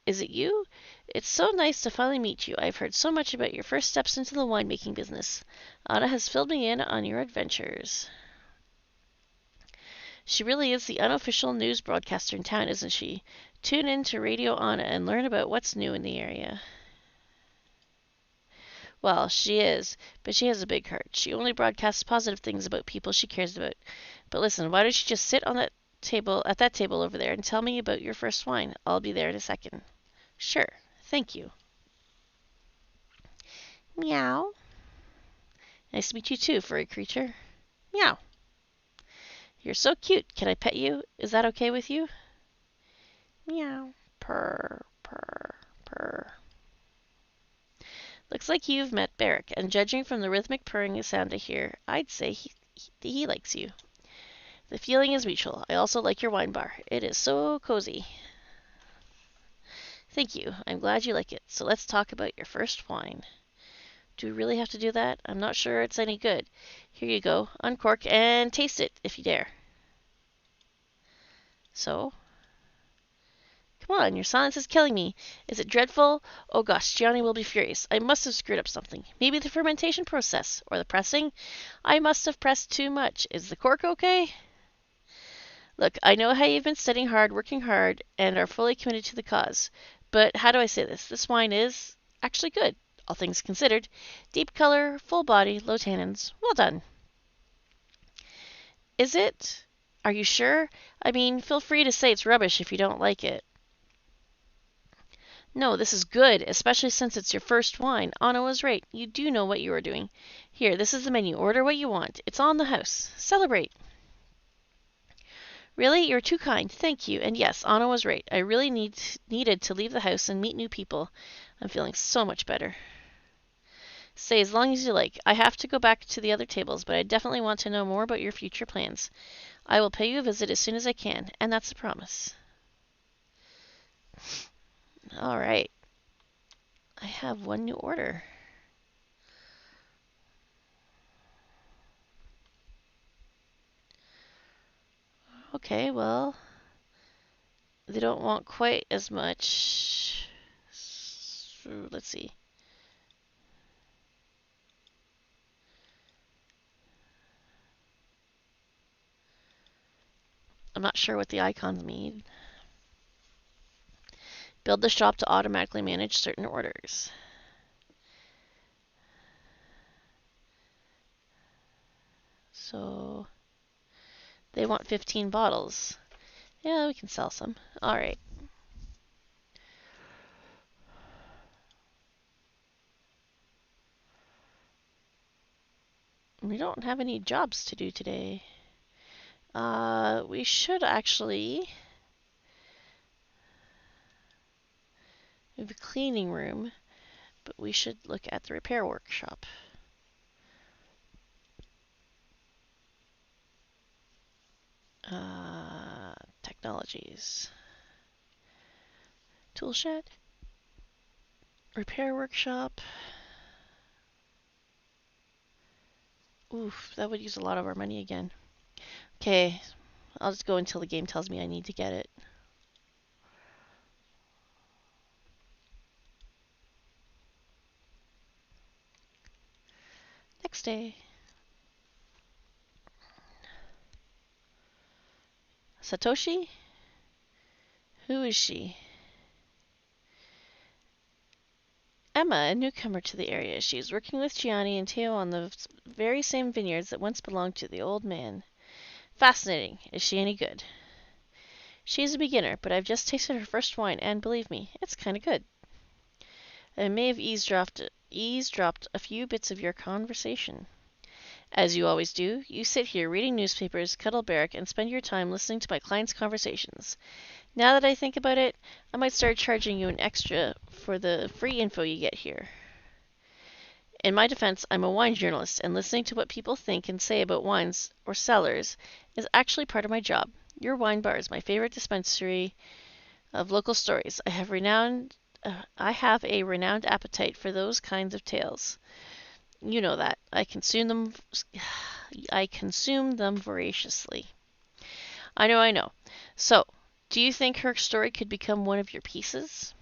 is it you? It's so nice to finally meet you. I've heard so much about your first steps into the winemaking business. Anna has filled me in on your adventures. She really is the unofficial news broadcaster in town, isn't she? Tune in to Radio Anna and learn about what's new in the area. Well, she is, but she has a big heart. She only broadcasts positive things about people she cares about. But listen, why don't you just sit on that table at that table over there and tell me about your first wine? I'll be there in a second. Sure, thank you. Meow. Nice to meet you too, furry creature. Meow. You're so cute. Can I pet you? Is that okay with you? Meow. Purr, purr, purr. Looks like you've met Barrick, and judging from the rhythmic purring sound I hear, I'd say he likes you. The feeling is mutual. I also like your wine bar. It is so cozy. Thank you. I'm glad you like it. So let's talk about your first wine. Do we really have to do that? I'm not sure it's any good. Here you go. Uncork and taste it if you dare. So? Come on, your silence is killing me. Is it dreadful? Oh gosh, Gianni will be furious. I must have screwed up something. Maybe the fermentation process. Or the pressing. I must have pressed too much. Is the cork okay? Look, I know how you've been studying hard, working hard, and are fully committed to the cause. But how do I say this? This wine is actually good, all things considered. Deep color, full body, low tannins. Well done. Is it? Are you sure? I mean, feel free to say it's rubbish if you don't like it. No, this is good, especially since it's your first wine. Anna was right. You do know what you are doing. Here, this is the menu. Order what you want. It's on the house. Celebrate. Really? You're too kind. Thank you. And yes, Anna was right. I really needed to leave the house and meet new people. I'm feeling so much better. Stay as long as you like. I have to go back to the other tables, but I definitely want to know more about your future plans. I will pay you a visit as soon as I can, and that's a promise. All right. I have one new order. Okay, well, they don't want quite as much. So, let's see. I'm not sure what the icons mean. Build the shop to automatically manage certain orders. So they want 15 bottles. Yeah, we can sell some. All right. We don't have any jobs to do today. We should actually move a cleaning room, but we should look at the repair workshop. Technologies. Tool shed. Repair workshop. Oof, that would use a lot of our money again. Okay, I'll just go until the game tells me I need to get it. Next day. Satoshi? Who is she? Emma, a newcomer to the area. She is working with Gianni and Teo on the very same vineyards that once belonged to the old man. Fascinating. Is she any good? She is a beginner, but I've just tasted her first wine, and believe me, it's kind of good. I may have eavesdropped a few bits of your conversation. As you always do, you sit here reading newspapers, cuddle barrack, and spend your time listening to my clients' conversations. Now that I think about it, I might start charging you an extra for the free info you get here. In my defense, I'm a wine journalist, and listening to what people think and say about wines or cellars is actually part of my job. Your wine bar is my favorite dispensary of local stories. I have a renowned appetite for those kinds of tales. You know that. I consume them voraciously. I know. So, do you think her story could become one of your pieces?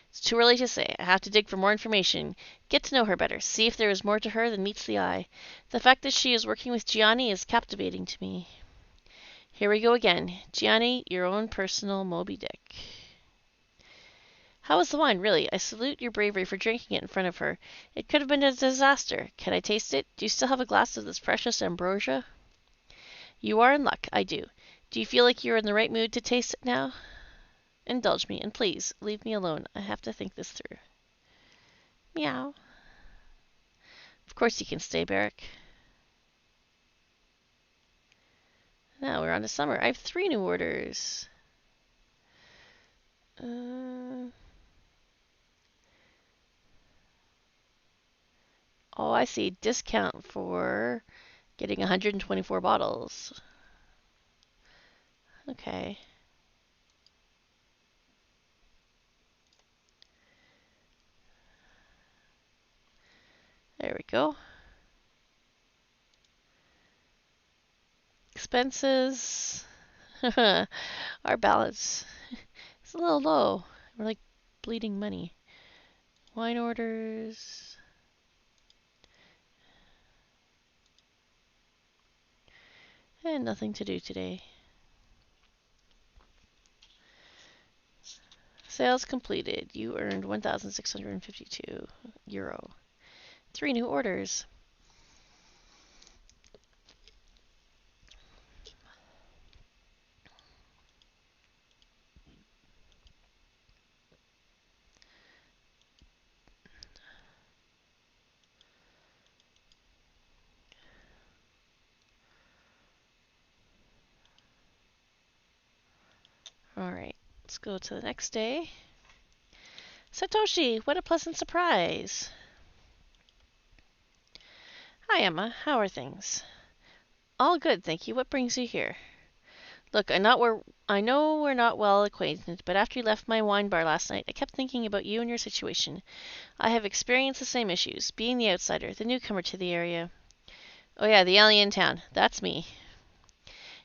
It's too early to say. I have to dig for more information, get to know her better, see if there is more to her than meets the eye. The fact that she is working with Gianni is captivating to me. Here we go again. Gianni, your own personal Moby Dick. How was the wine, really? I salute your bravery for drinking it in front of her. It could have been a disaster. Can I taste it? Do you still have a glass of this precious ambrosia? You are in luck. I do. Do you feel like you're in the right mood to taste it now? Indulge me, and please, leave me alone. I have to think this through. Meow. Of course you can stay, Barrack. Now we're on to summer. I have 3 new orders. Oh, I see. Discount for getting 124 bottles. Okay. There we go. Expenses. Our balance is a little low. We're like bleeding money. Wine orders. And nothing to do today. Sales completed. You earned 1,652 euro. 3 new orders. Alright, let's go to the next day. Satoshi, what a pleasant surprise. Hi, Emma. How are things? All good, thank you. What brings you here? Look, I know we're not well acquainted, but after you left my wine bar last night, I kept thinking about you and your situation. I have experienced the same issues, being the outsider, the newcomer to the area. Oh yeah, the alien town. That's me.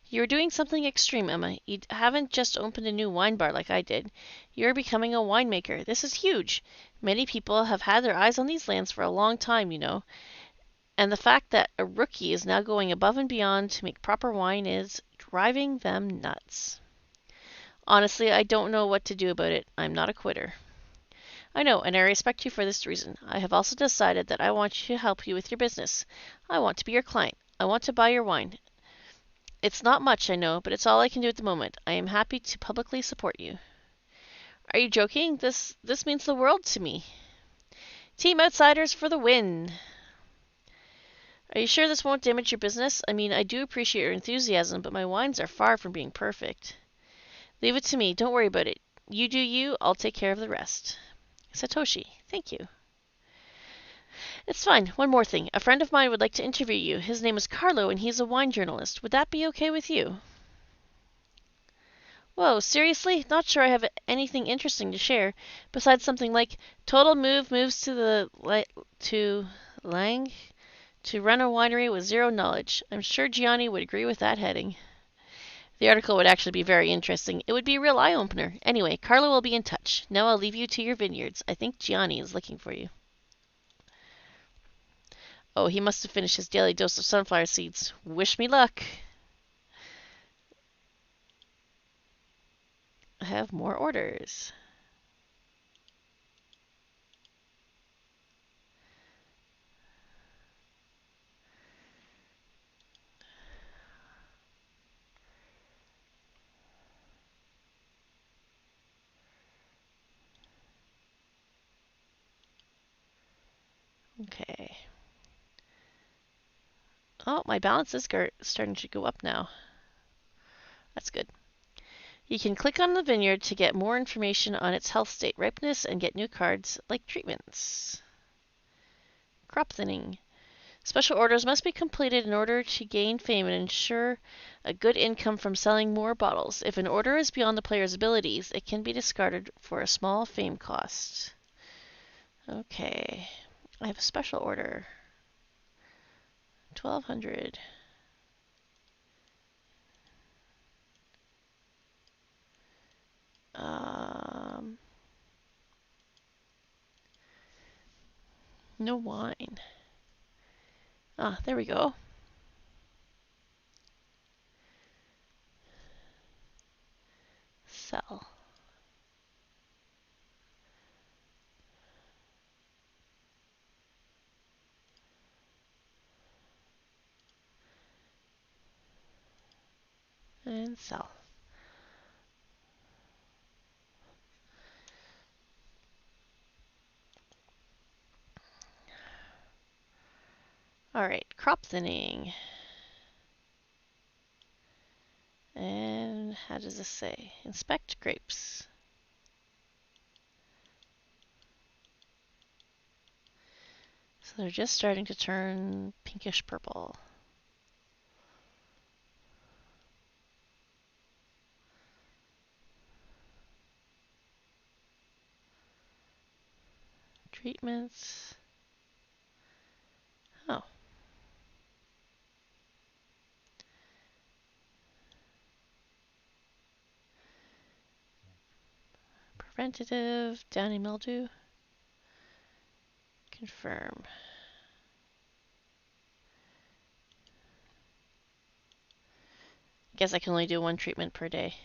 You're doing something extreme, Emma. You haven't just opened a new wine bar like I did. You're becoming a winemaker. This is huge. Many people have had their eyes on these lands for a long time, you know. And the fact that a rookie is now going above and beyond to make proper wine is driving them nuts. Honestly, I don't know what to do about it. I'm not a quitter. I know, and I respect you for this reason. I have also decided that I want to help you with your business. I want to be your client. I want to buy your wine. It's not much, I know, but it's all I can do at the moment. I am happy to publicly support you. Are you joking? This means the world to me. Team Outsiders for the win! Are you sure this won't damage your business? I mean, I do appreciate your enthusiasm, but my wines are far from being perfect. Leave it to me. Don't worry about it. You do you. I'll take care of the rest. Satoshi, thank you. It's fine. One more thing. A friend of mine would like to interview you. His name is Carlo, and he's a wine journalist. Would that be okay with you? Whoa, seriously? Not sure I have anything interesting to share, besides something like total moves to Lang to run a winery with zero knowledge. I'm sure Gianni would agree with that heading. The article would actually be very interesting. It would be a real eye-opener. Anyway, Carlo will be in touch. Now I'll leave you to your vineyards. I think Gianni is looking for you. Oh, he must have finished his daily dose of sunflower seeds. Wish me luck. I have more orders. Okay. Oh, my balance is starting to go up now. That's good. You can click on the vineyard to get more information on its health state, ripeness, and get new cards like treatments. Crop thinning. Special orders must be completed in order to gain fame and ensure a good income from selling more bottles. If an order is beyond the player's abilities, it can be discarded for a small fame cost. Okay. I have a special order. 1,200. Um, no wine. Ah, there we go. Sell. And sell. Alright, crop thinning. And how does this say? Inspect grapes. So they're just starting to turn pinkish purple. Treatments. Preventative, downy mildew. Confirm. Guess I can only do one treatment per day.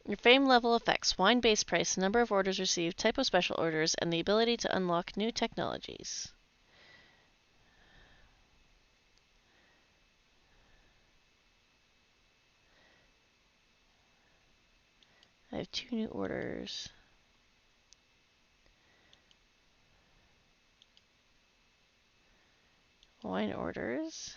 Your fame level affects wine base price, number of orders received, type of special orders, and the ability to unlock new technologies. I have 2 new orders. Wine orders.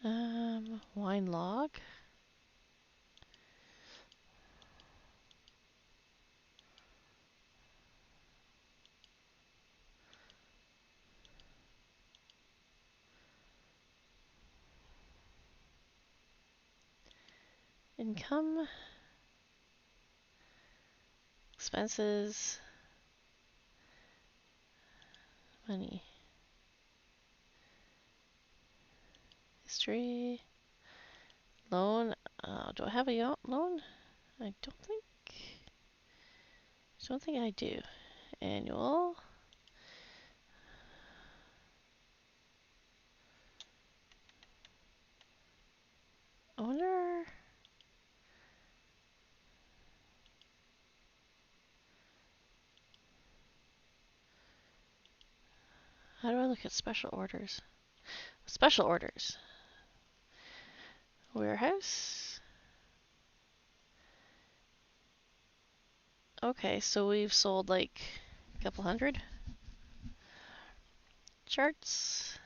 Wine log. Income. Expenses. Money. History. Loan. Do I have a loan? I don't think I do. Annual. Owner. How do I look at special orders? Special orders. Warehouse. Okay, so we've sold like a couple hundred. Charts.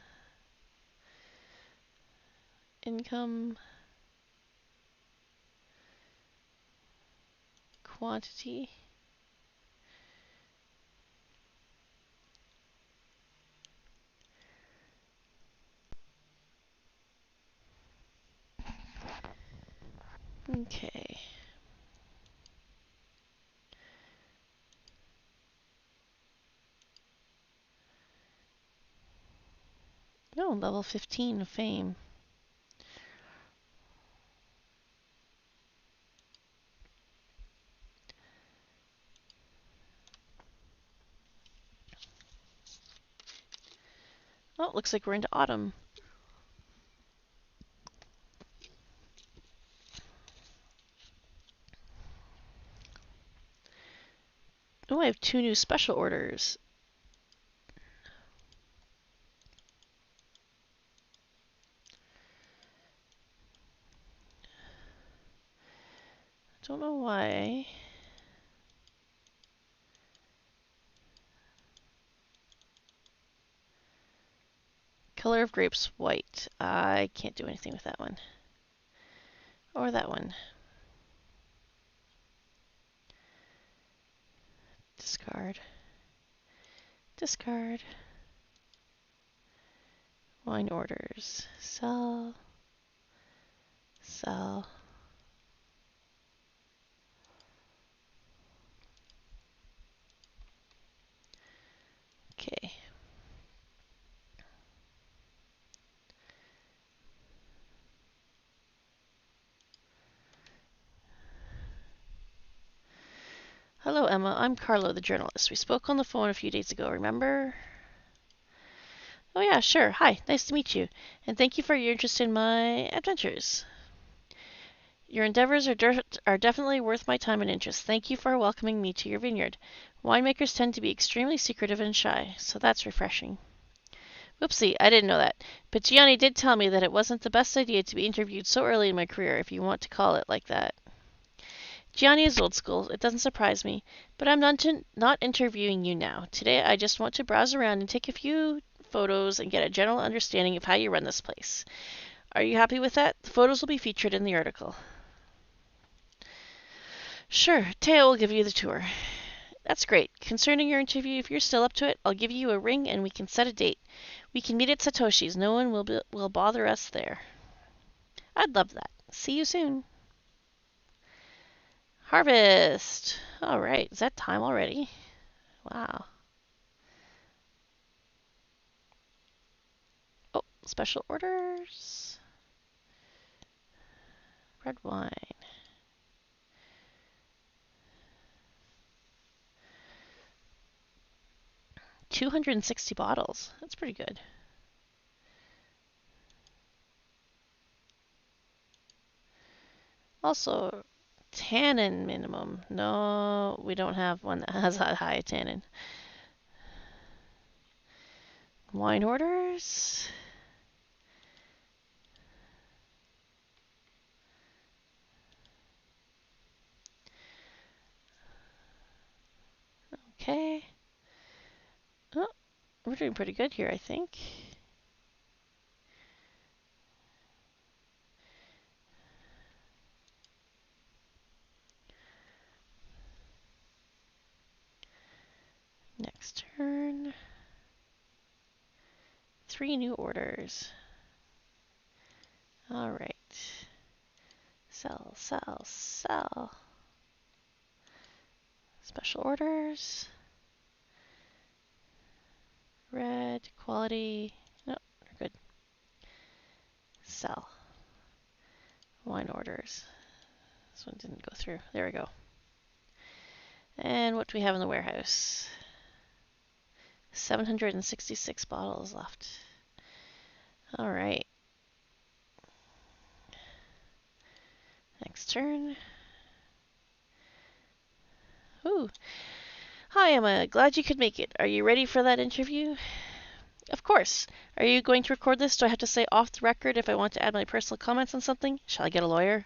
Income. Quantity. Okay. No, level 15 of fame. Oh, looks like we're into autumn. Oh, I have 2 new special orders. Don't know why. Color of grapes, white. I can't do anything with that one. Or that one. Discard. Discard. Wine orders. Sell. Sell. Okay. Hello, Emma. I'm Carlo, the journalist. We spoke on the phone a few days ago, remember? Oh, yeah, sure. Hi, nice to meet you. And thank you for your interest in my adventures. Your endeavors are definitely worth my time and interest. Thank you for welcoming me to your vineyard. Winemakers tend to be extremely secretive and shy, so that's refreshing. Whoopsie, I didn't know that. But Gianni did tell me that it wasn't the best idea to be interviewed so early in my career, if you want to call it like that. Gianni is old school, it doesn't surprise me, but I'm not interviewing you now. Today I just want to browse around and take a few photos and get a general understanding of how you run this place. Are you happy with that? The photos will be featured in the article. Sure, Teo will give you the tour. That's great. Concerning your interview, if you're still up to it, I'll give you a ring and we can set a date. We can meet at Satoshi's. No one will bother us there. I'd love that. See you soon. Harvest. All right. Is that time already? Wow. Oh, special orders. Red wine. 260 bottles. That's pretty good. Also, tannin minimum. No, we don't have one that has that high tannin. Wine orders. Okay. Oh, we're doing pretty good here, I think. Next turn. 3 new orders. All right. Sell, sell, sell. Special orders. Red, quality. No, we're good. Sell. Wine orders. This one didn't go through. There we go. And what do we have in the warehouse? 766 bottles left. All right. Next turn. Ooh. Hi, Emma. Glad you could make it. Are you ready for that interview? Of course. Are you going to record this? Do I have to say off the record if I want to add my personal comments on something? Shall I get a lawyer?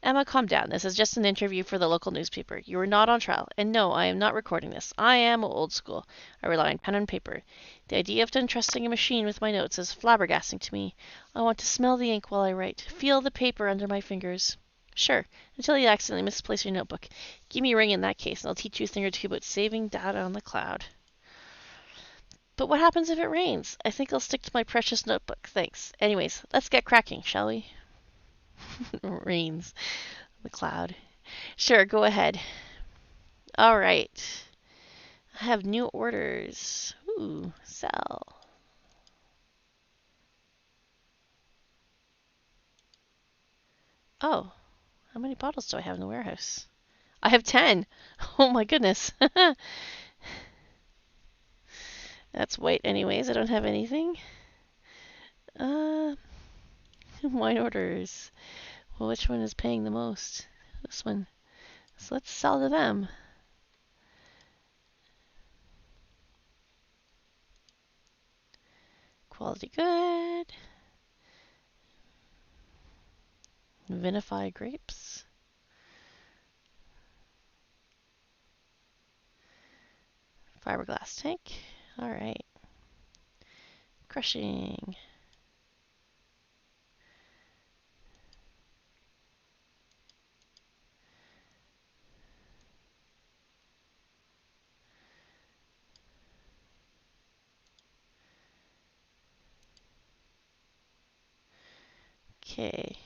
Emma, calm down. This is just an interview for the local newspaper. You are not on trial. And no, I am not recording this. I am old school. I rely on pen and paper. The idea of entrusting a machine with my notes is flabbergasting to me. I want to smell the ink while I write, feel the paper under my fingers. Sure, until you accidentally misplace your notebook. Give me a ring in that case, and I'll teach you a thing or two about saving data on the cloud. But what happens if it rains? I think I'll stick to my precious notebook, thanks. Anyways, let's get cracking, shall we? Rains. The cloud. Sure, go ahead. All right. I have new orders. Ooh, sell. Oh, how many bottles do I have in the warehouse? I have 10. Oh my goodness. That's white anyways. I don't have anything. Uh, wine orders. Well, which one is paying the most? This one. So let's sell to them. Quality good. Vinify grapes. Fiberglass tank. All right. Crushing. Okay.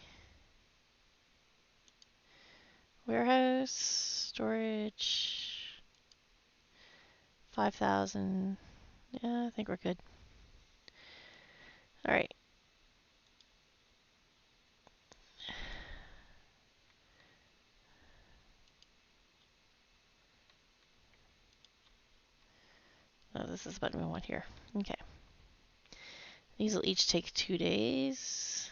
Warehouse, storage, 5,000. Yeah, I think we're good. All right. Oh, this is the button we want here. Okay. These will each take 2 days.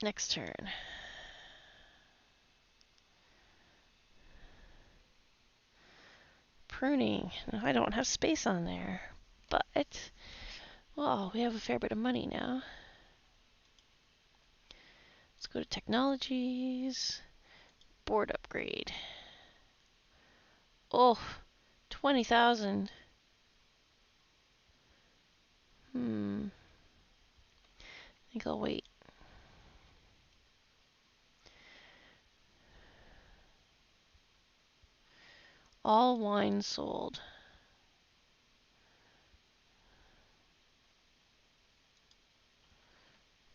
Next turn. Pruning. No, I don't have space on there. But, well, we have a fair bit of money now. Let's go to technologies. Board upgrade. Oh, 20,000. I think I'll wait. All wine sold.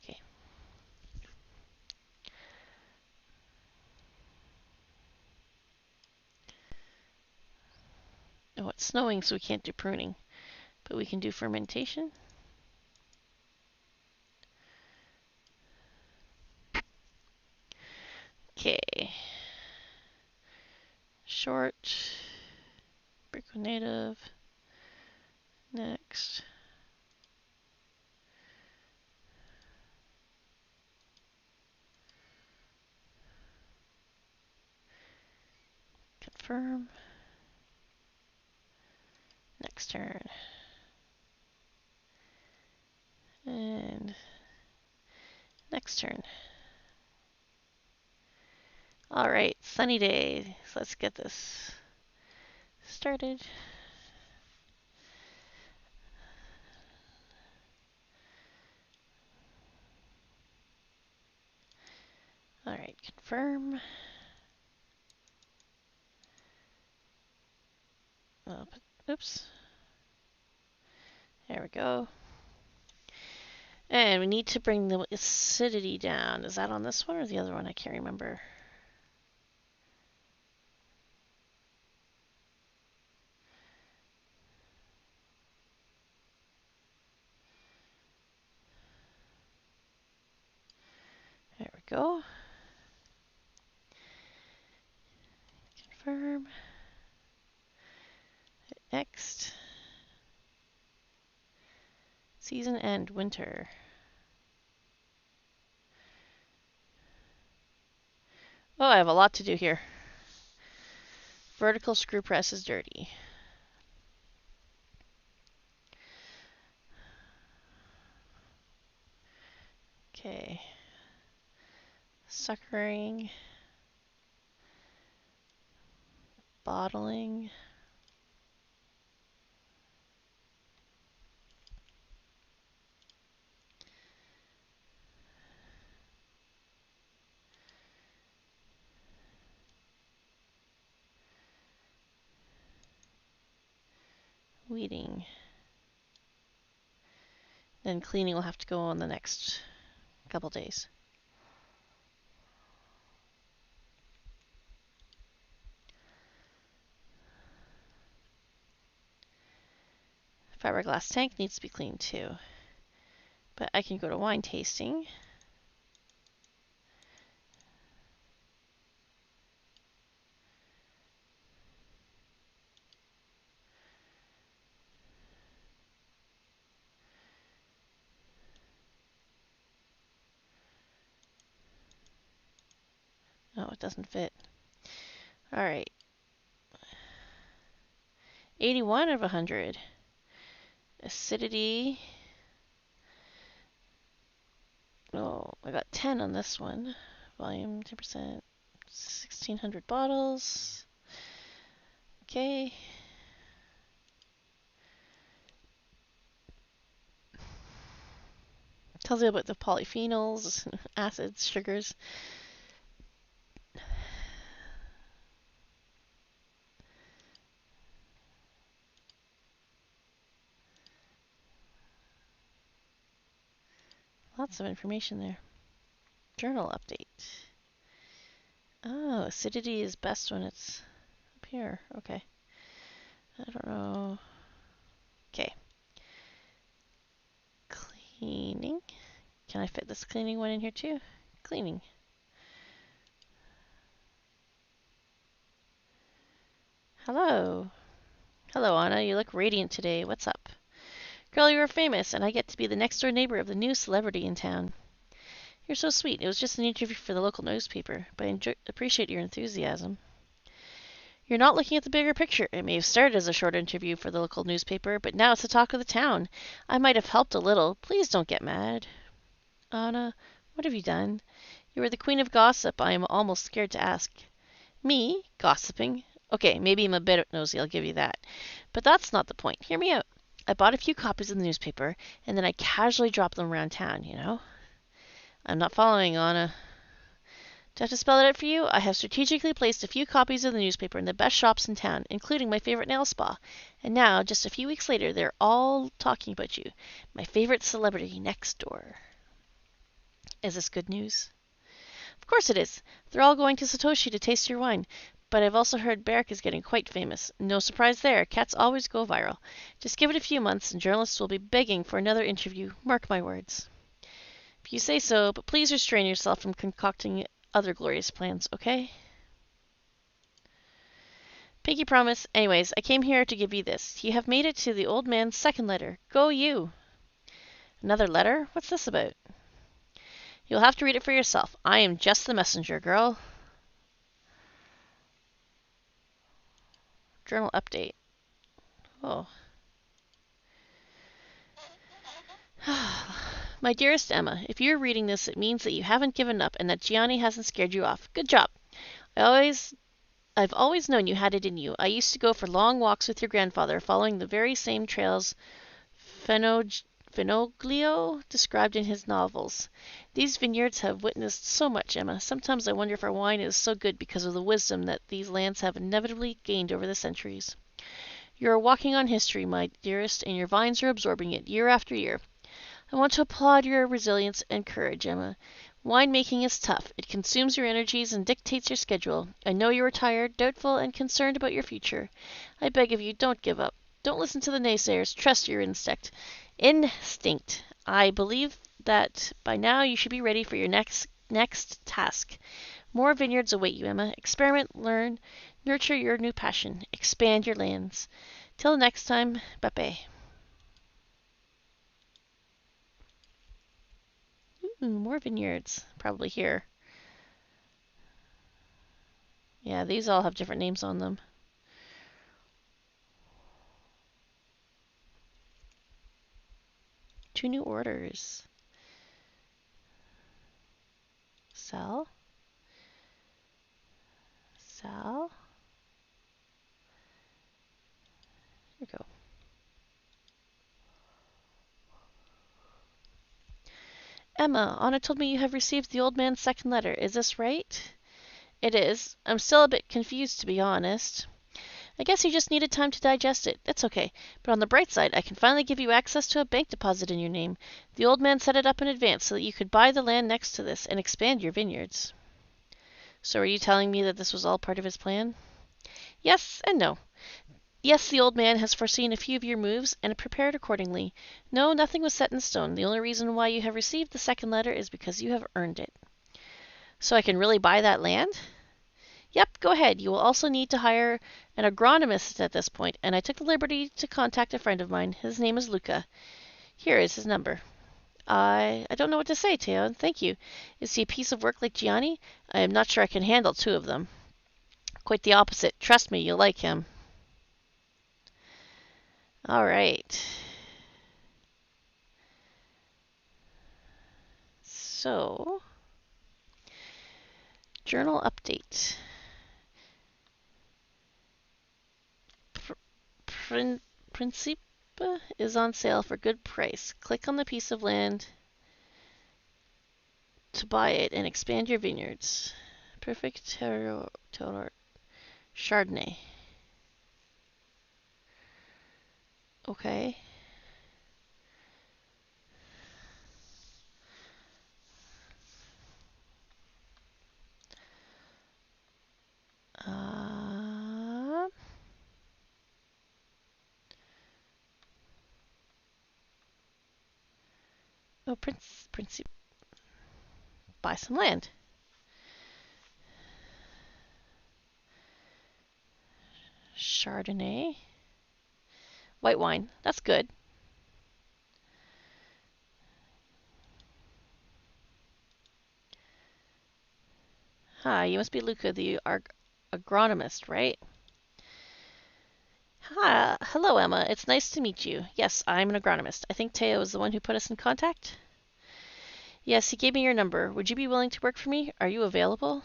Okay. Oh, it's snowing, so we can't do pruning. But we can do fermentation. Okay. Short. Brico native. Next. Confirm. Next turn. And next turn. Alright, sunny day. So let's get this started. Alright, confirm. Oops. There we go. And we need to bring the acidity down. Is that on this one or the other one? I can't remember. There we go. Confirm. Next. Season end, winter. Oh, I have a lot to do here. Vertical screw press is dirty. Okay. Suckering. Bottling. Weeding. Then cleaning will have to go on the next couple days. Fiberglass tank needs to be cleaned too. But I can go to wine tasting. Oh, it doesn't fit. Alright. 81 of 100. Acidity. Oh, I got 10 on this one. Volume 10%. 1,600 bottles. Okay. Tells you about the polyphenols, acids, sugars. Lots of information there. Journal update. Oh, acidity is best when it's up here. Okay. I don't know. Okay. Cleaning. Can I fit this cleaning one in here too? Cleaning. Hello. Hello, Anna. You look radiant today. What's up? Girl, you are famous, and I get to be the next door neighbor of the new celebrity in town. You're so sweet. It was just an interview for the local newspaper, but I appreciate your enthusiasm. You're not looking at the bigger picture. It may have started as a short interview for the local newspaper, but now it's the talk of the town. I might have helped a little. Please don't get mad. Anna, what have you done? You are the queen of gossip. I am almost scared to ask. Me? Gossiping? Okay, maybe I'm a bit nosy, I'll give you that. But that's not the point. Hear me out. I bought a few copies of the newspaper, and then I casually dropped them around town, you know? I'm not following, Anna. Do I have to spell it out for you? I have strategically placed a few copies of the newspaper in the best shops in town, including my favorite nail spa. And now, just a few weeks later, they're all talking about you. My favorite celebrity next door. Is this good news? Of course it is. They're all going to Satoshi to taste your wine. But I've also heard Berk is getting quite famous. No surprise there, cats always go viral. Just give it a few months and journalists will be begging for another interview, mark my words. If you say so, but please restrain yourself from concocting other glorious plans, okay? Pinky promise. Anyways, I came here to give you this. You have made it to the old man's second letter. Go you! Another letter? What's this about? You'll have to read it for yourself. I am just the messenger, girl. Journal update. Oh. My dearest Emma, if you're reading this, it means that you haven't given up and that Gianni hasn't scared you off. Good job. I've always known you had it in you. I used to go for long walks with your grandfather, following the very same trails Finoglio described in his novels. These vineyards have witnessed so much, Emma. Sometimes I wonder if our wine is so good because of the wisdom that these lands have inevitably gained over the centuries. You are walking on history, my dearest, and your vines are absorbing it year after year. I want to applaud your resilience and courage, Emma. Wine making is tough. It consumes your energies and dictates your schedule. I know you are tired, doubtful, and concerned about your future. I beg of you, don't give up. Don't listen to the naysayers. Trust your instinct. I believe that by now you should be ready for your next task. More vineyards await you, Emma. Experiment, learn, nurture your new passion. Expand your lands. Till next time, Beppe. More vineyards. Probably here. Yeah, these all have different names on them. Two new orders. Sell. Sell. Here we go. Emma, Anna told me you have received the old man's second letter. Is this right? It is. I'm still a bit confused, to be honest. I guess you just needed time to digest it. That's okay. But on the bright side, I can finally give you access to a bank deposit in your name. The old man set it up in advance so that you could buy the land next to this and expand your vineyards. So are you telling me that this was all part of his plan? Yes and no. Yes, the old man has foreseen a few of your moves and prepared accordingly. No, nothing was set in stone. The only reason why you have received the second letter is because you have earned it. So I can really buy that land? Yep, go ahead. You will also need to hire an agronomist at this point, and I took the liberty to contact a friend of mine. His name is Luca. Here is his number. I don't know what to say, Teo. Thank you. Is he a piece of work like Gianni? I am not sure I can handle two of them. Quite the opposite. Trust me, you'll like him. All right. So, journal update. Principe is on sale for good price. Click on the piece of land to buy it and expand your vineyards. Perfect terroir. Chardonnay. Okay. Oh, Principe. Buy some land. Chardonnay. White wine. That's good. Hi, you must be Luca, the agronomist, right? Hi, hello, Emma. It's nice to meet you. Yes, I'm an agronomist. I think Teo is the one who put us in contact. Yes, he gave me your number. Would you be willing to work for me? Are you available?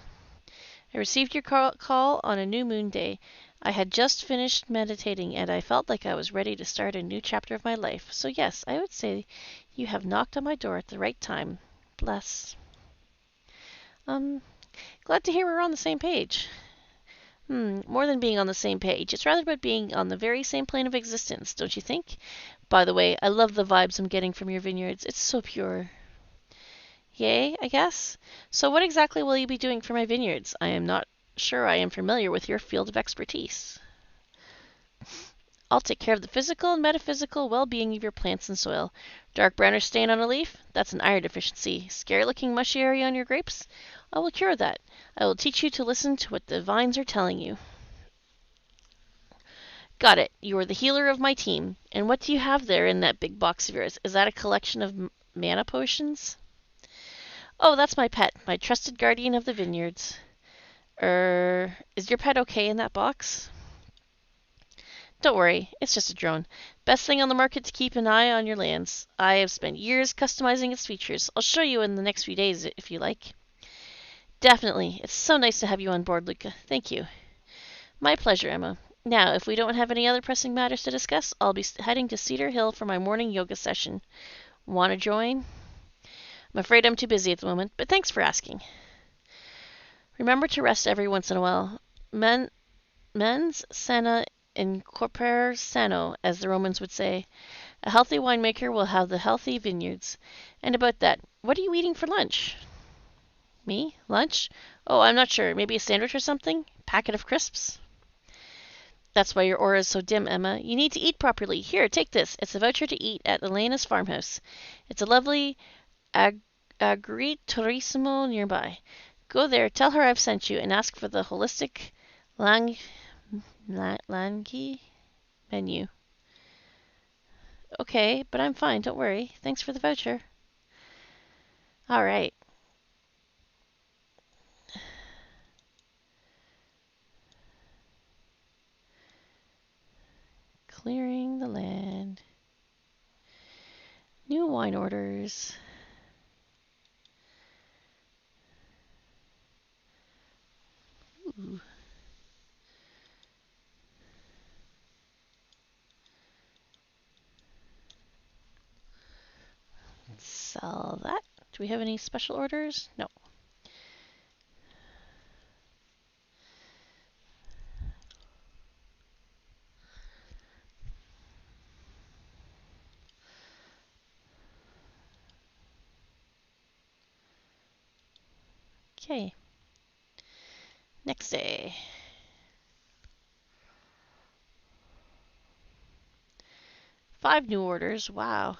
I received your call on a new moon day. I had just finished meditating and I felt like I was ready to start a new chapter of my life. So yes, I would say you have knocked on my door at the right time. Bless. Glad to hear we're on the same page. More than being on the same page. It's rather about being on the very same plane of existence, don't you think? By the way, I love the vibes I'm getting from your vineyards. It's so pure. Yay, I guess. So what exactly will you be doing for my vineyards? I am not sure I am familiar with your field of expertise. I'll take care of the physical and metaphysical well-being of your plants and soil. Dark brownish stain on a leaf? That's an iron deficiency. Scary-looking mushy area on your grapes? I will cure that. I will teach you to listen to what the vines are telling you. Got it. You are the healer of my team. And what do you have there in that big box of yours? Is that a collection of mana potions? Oh, that's my pet, my trusted guardian of the vineyards. Is your pet okay in that box? Don't worry, it's just a drone. Best thing on the market to keep an eye on your lands. I have spent years customizing its features. I'll show you in the next few days if you like. Definitely. It's so nice to have you on board, Luca. Thank you. My pleasure, Emma. Now, if we don't have any other pressing matters to discuss, I'll be heading to Cedar Hill for my morning yoga session. Want to join? I'm afraid I'm too busy at the moment, but thanks for asking. Remember to rest every once in a while. Mens sana in corpore sano, as the Romans would say. A healthy winemaker will have the healthy vineyards. And about that, what are you eating for lunch? Me? Lunch? Oh, I'm not sure. Maybe a sandwich or something? Packet of crisps? That's why your aura is so dim, Emma. You need to eat properly. Here, take this. It's a voucher to eat at Elena's farmhouse. It's a lovely agriturismo nearby. Go there, tell her I've sent you, and ask for the holistic Langi menu. Okay, but I'm fine, don't worry. Thanks for the voucher. Alright. Clearing the land. New wine orders. Ooh. Sell that. Do we have any special orders? No. Okay. Next day. Five new orders. Wow.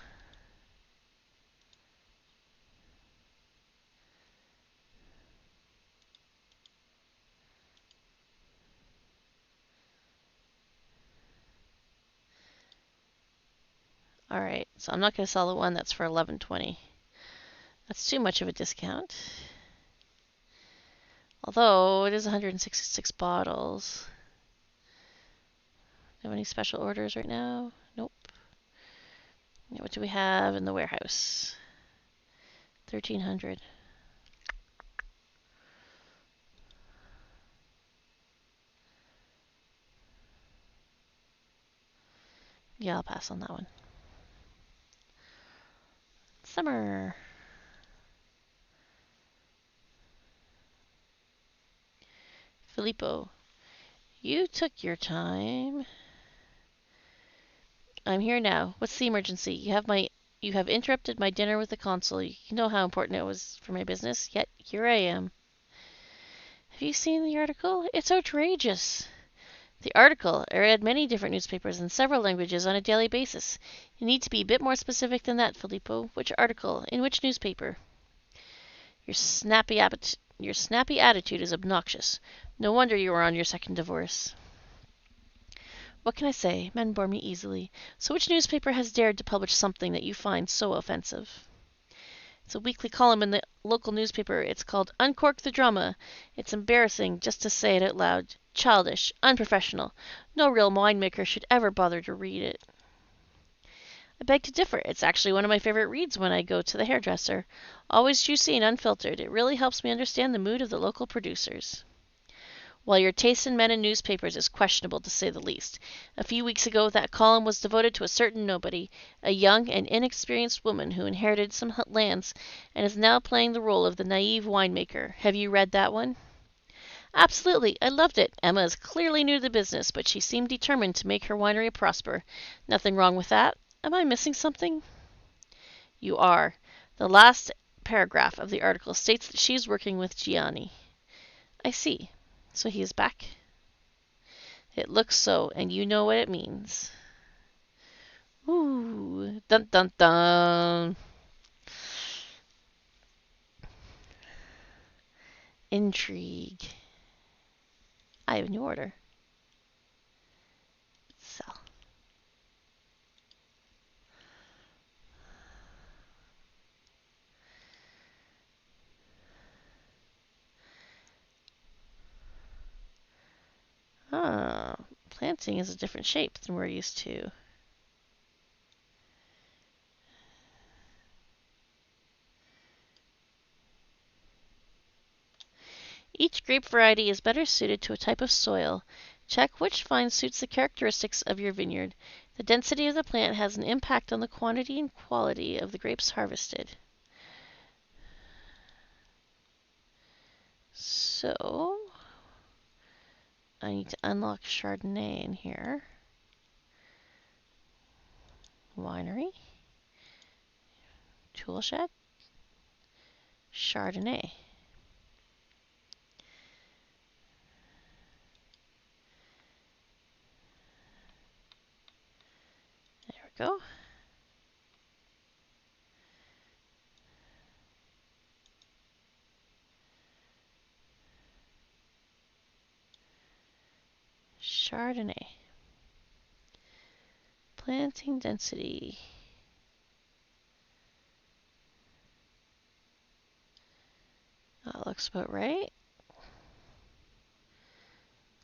Alright, so I'm not going to sell the one that's for $11.20. That's too much of a discount. Although it is 166 bottles. Do you have any special orders right now? Nope. What do we have in the warehouse? 1,300. Yeah, I'll pass on that one. Summer. Filippo, you took your time. I'm here now. What's the emergency? You have interrupted my dinner with the consul. You know how important it was for my business, yet here I am. Have you seen the article? It's outrageous. The article. I read many different newspapers in several languages on a daily basis. You need to be a bit more specific than that, Filippo. Which article? In which newspaper? Your snappy attitude is obnoxious. No wonder you are on your second divorce. What can I say? Men bore me easily. So which newspaper has dared to publish something that you find so offensive? It's a weekly column in the local newspaper. It's called Uncork the Drama. It's embarrassing just to say it out loud. Childish. Unprofessional. No real winemaker should ever bother to read it. I beg to differ. It's actually one of my favorite reads when I go to the hairdresser. Always juicy and unfiltered. It really helps me understand the mood of the local producers. While your taste in men and newspapers is questionable to say the least. A few weeks ago that column was devoted to a certain nobody, a young and inexperienced woman who inherited some lands and is now playing the role of the naive winemaker. Have you read that one? Absolutely. I loved it. Emma is clearly new to the business, but she seemed determined to make her winery prosper. Nothing wrong with that. Am I missing something? You are. The last paragraph of the article states that she is working with Gianni. I see. So he is back. It looks so, and you know what it means. Ooh, dun dun dun. Intrigue. I have a new order. Sell. Ah, planting is a different shape than we're used to. Each grape variety is better suited to a type of soil. Check which vine suits the characteristics of your vineyard. The density of the plant has an impact on the quantity and quality of the grapes harvested. So, I need to unlock Chardonnay in here. Winery. Toolshed. Chardonnay. There we go. Chardonnay. Planting density. That looks about right.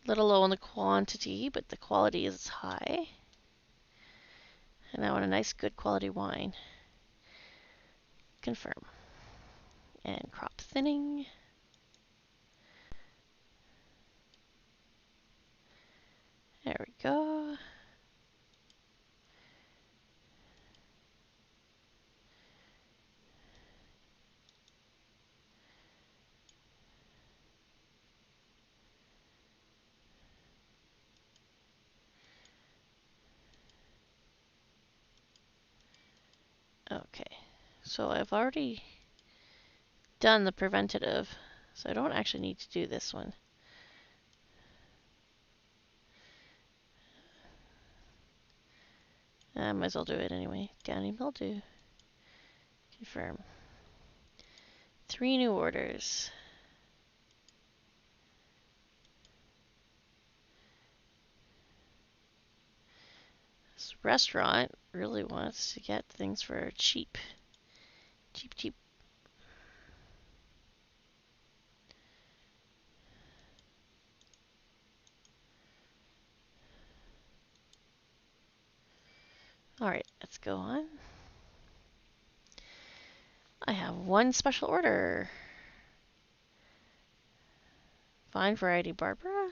A little low on the quantity, but the quality is high. And I want a nice, good quality wine. Confirm. And crop thinning. There we go. Okay, so I've already done the preventative, so I don't actually need to do this one. I might as well do it anyway. Downy mildew. Confirm. 3 new orders. This restaurant really wants to get things for cheap. Cheap, cheap. Alright, let's go on. I have 1 special order. Vine variety Barbara.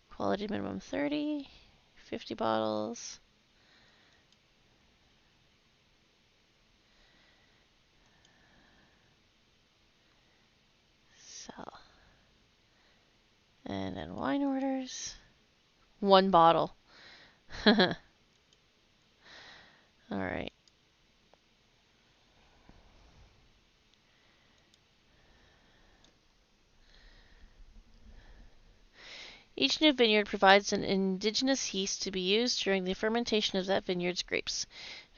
Quality minimum 30. 50 bottles. Sell. And then wine orders. 1 bottle. Alright. Each new vineyard provides an indigenous yeast to be used during the fermentation of that vineyard's grapes.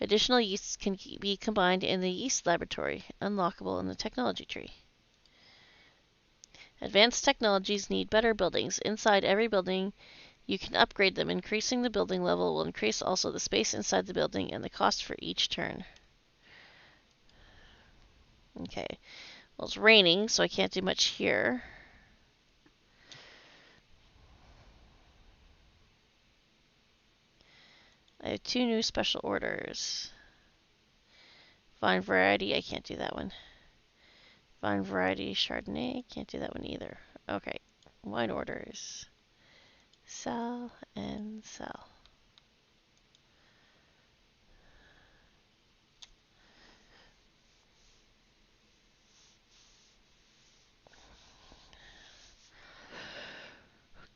Additional yeasts can be combined in the yeast laboratory, unlockable in the technology tree. Advanced technologies need better buildings. Inside every building, you can upgrade them. Increasing the building level will increase also the space inside the building and the cost for each turn. Okay. Well, it's raining, so I can't do much here. I have 2 new special orders. Vine variety, I can't do that one. Vine variety Chardonnay, can't do that one either. Okay, wine orders. Sell and sell.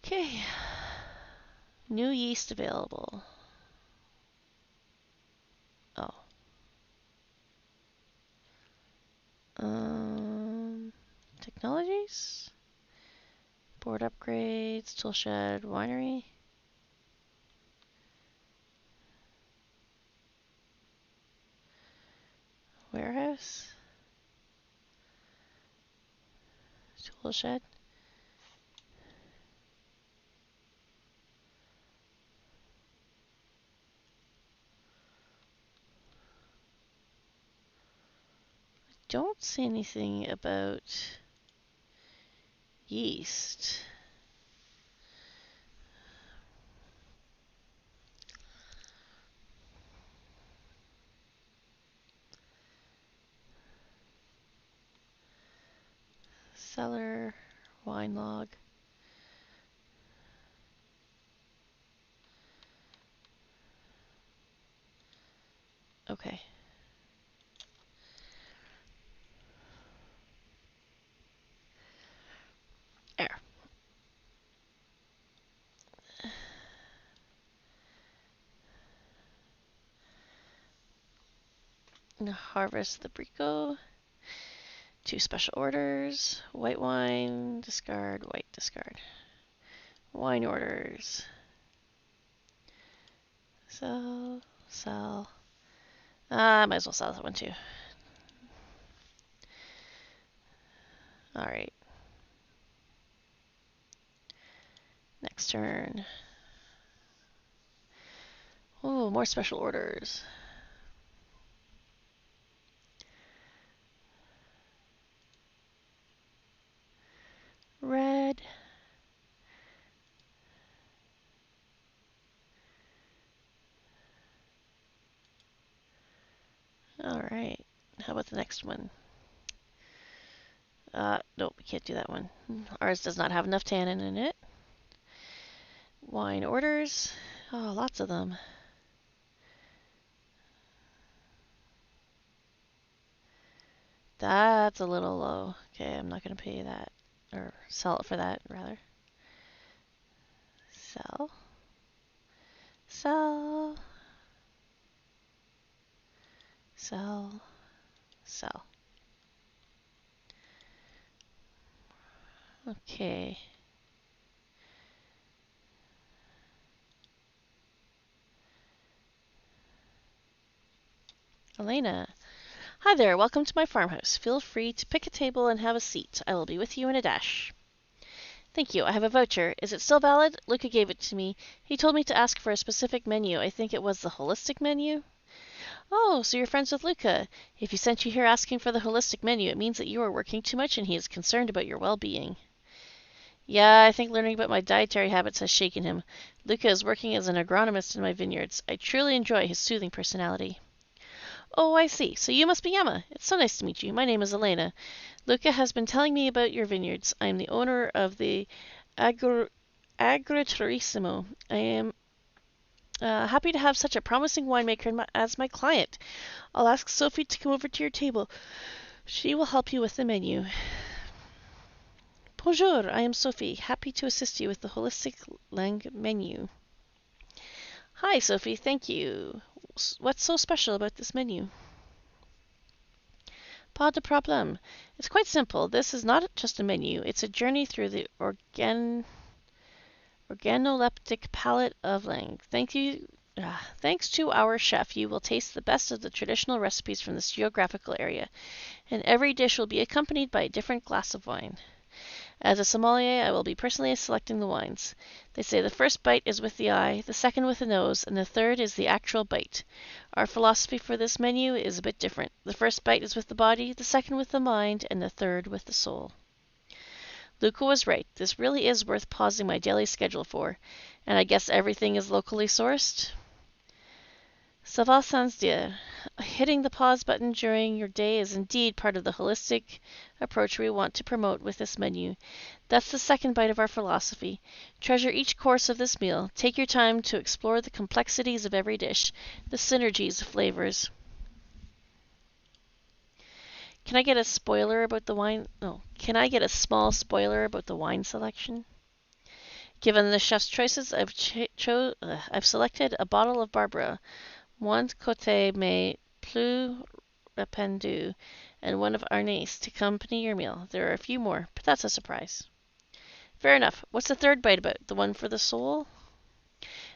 Okay. New yeast available. Oh. Technologies? Board upgrades, tool shed, winery. Warehouse. Tool shed. Don't see anything about yeast. Cellar, wine log. Okay. There. Harvest the Brico. 2 special orders. White wine, discard, white, discard. Wine orders. Sell, sell. I might as well sell that one too. Alright. Next turn. Oh, more special orders. Red. Alright. How about the next one? Nope, we can't do that one. Ours does not have enough tannin in it. Wine orders. Oh, lots of them. That's a little low. Okay, I'm not going to pay that. Or sell it for that, rather. Sell. Sell. Sell. Sell. Okay. Elena. Hi there, welcome to my farmhouse. Feel free to pick a table and have a seat. I will be with you in a dash. Thank you, I have a voucher. Is it still valid? Luca gave it to me. He told me to ask for a specific menu. I think it was the holistic menu? Oh, so you're friends with Luca. If he sent you here asking for the holistic menu, it means that you are working too much and he is concerned about your well-being. Yeah, I think learning about my dietary habits has shaken him. Luca is working as an agronomist in my vineyards. I truly enjoy his soothing personality. Oh, I see. So you must be Emma. It's so nice to meet you. My name is Elena. Luca has been telling me about your vineyards. I am the owner of the Agriturissimo. I am happy to have such a promising winemaker as my client. I'll ask Sophie to come over to your table. She will help you with the menu. Bonjour, I am Sophie. Happy to assist you with the holistic lang menu. Hi, Sophie. Thank you. What's so special about this menu? Pas de problème. It's quite simple. This is not just a menu. It's a journey through the organoleptic palette of Lang. Thanks to our chef, you will taste the best of the traditional recipes from this geographical area, and every dish will be accompanied by a different glass of wine. As a sommelier, I will be personally selecting the wines. They say the first bite is with the eye, the second with the nose, and the third is the actual bite. Our philosophy for this menu is a bit different. The first bite is with the body, the second with the mind, and the third with the soul. Luca was right. This really is worth pausing my daily schedule for. And I guess everything is locally sourced? Ça va sans dire. Hitting the pause button during your day is indeed part of the holistic approach we want to promote with this menu. That's the second bite of our philosophy. Treasure each course of this meal. Take your time to explore the complexities of every dish, the synergies of flavors. Can I get a spoiler about the wine? No. Can I get a small spoiler about the wine selection? Given the chef's choices, I've selected a bottle of Barbara, one Côte mais plus répandu, and one of Arnais to accompany your meal. There are a few more, but that's a surprise. Fair enough. What's the third bite about? The one for the soul?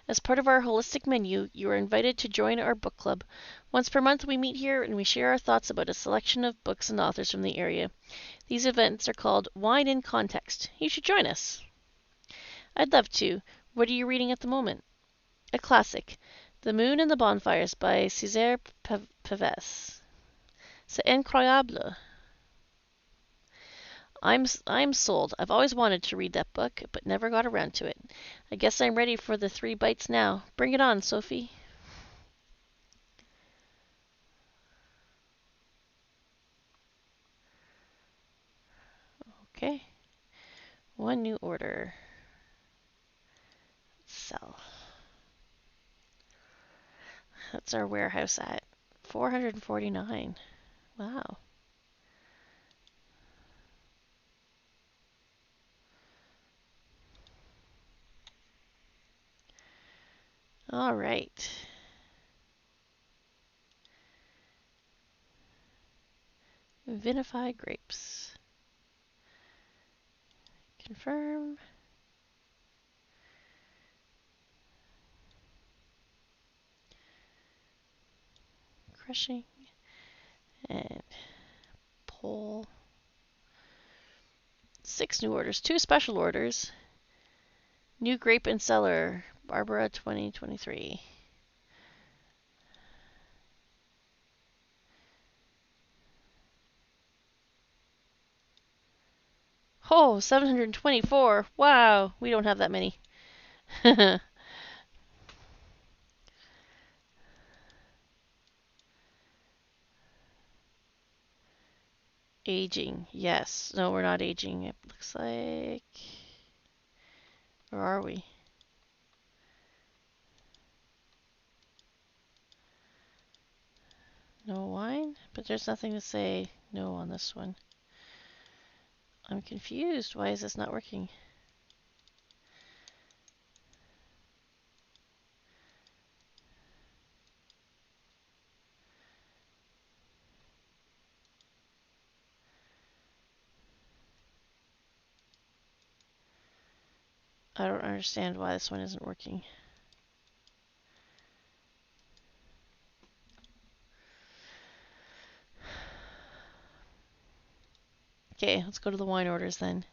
As part of our holistic menu, you are invited to join our book club. Once per month, we meet here and we share our thoughts about a selection of books and authors from the area. These events are called Wine in Context. You should join us. I'd love to. What are you reading at the moment? A classic, The Moon and the Bonfires by César Pavès. C'est incroyable. I'm sold. I've always wanted to read that book, but never got around to it. I guess I'm ready for the 3 bites now. Bring it on, Sophie. Okay. 1 new order. Sell. That's our warehouse at 449. Wow. All right. Vinify grapes. Confirm. Crushing. And pull. 6 new orders. 2 special orders. New grape and cellar. Barbara 2023. Oh, 724. Wow. We don't have that many. Aging. Yes. No, we're not aging. It looks like. Or are we? No wine? But there's nothing to say no on this one. I'm confused. Why is this not working? I don't understand why this one isn't working. Okay, let's go to the wine orders then.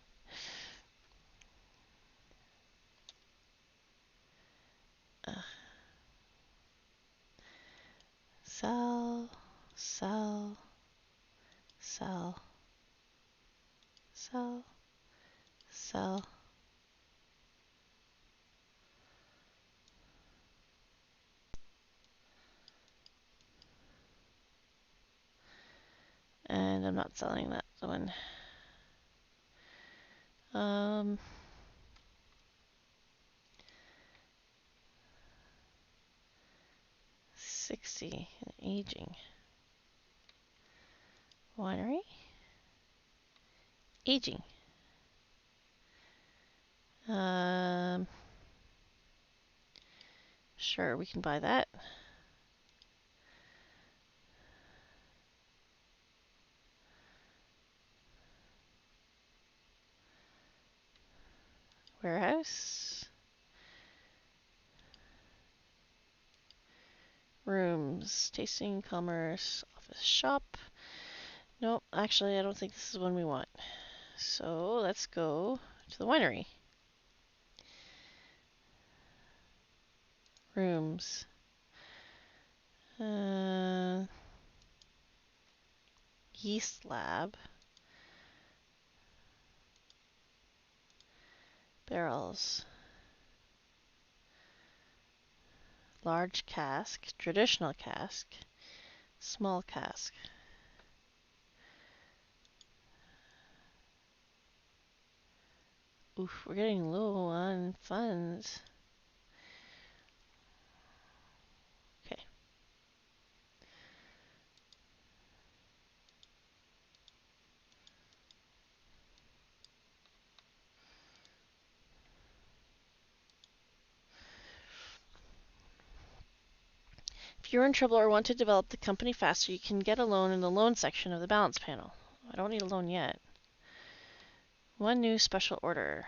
Sell, sell, sell, sell, sell. And I'm not selling that one. 60 and aging. Winery. Aging. Sure, we can buy that. Warehouse. Rooms. Tasting, commerce, office, shop. Nope, actually, I don't think this is one we want. So let's go to the winery. Rooms. Yeast lab. Barrels. Large cask. Traditional cask. Small cask. Oof, we're getting low on funds. Okay. If you're in trouble or want to develop the company faster, you can get a loan in the loan section of the balance panel. I don't need a loan yet. 1 new special order.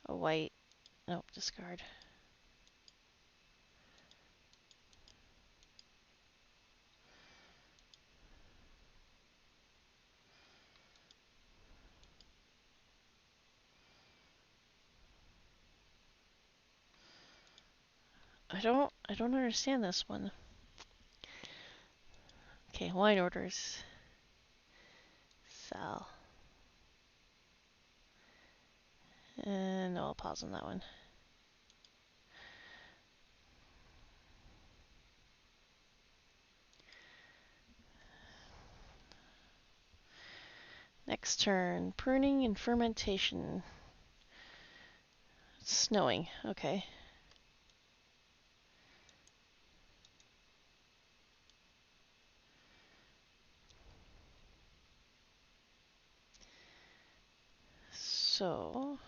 A white. Nope, discard. I don't understand this one. Okay, wine orders. Sell. And no, I'll pause on that one. Next turn, pruning and fermentation. It's snowing, okay. So,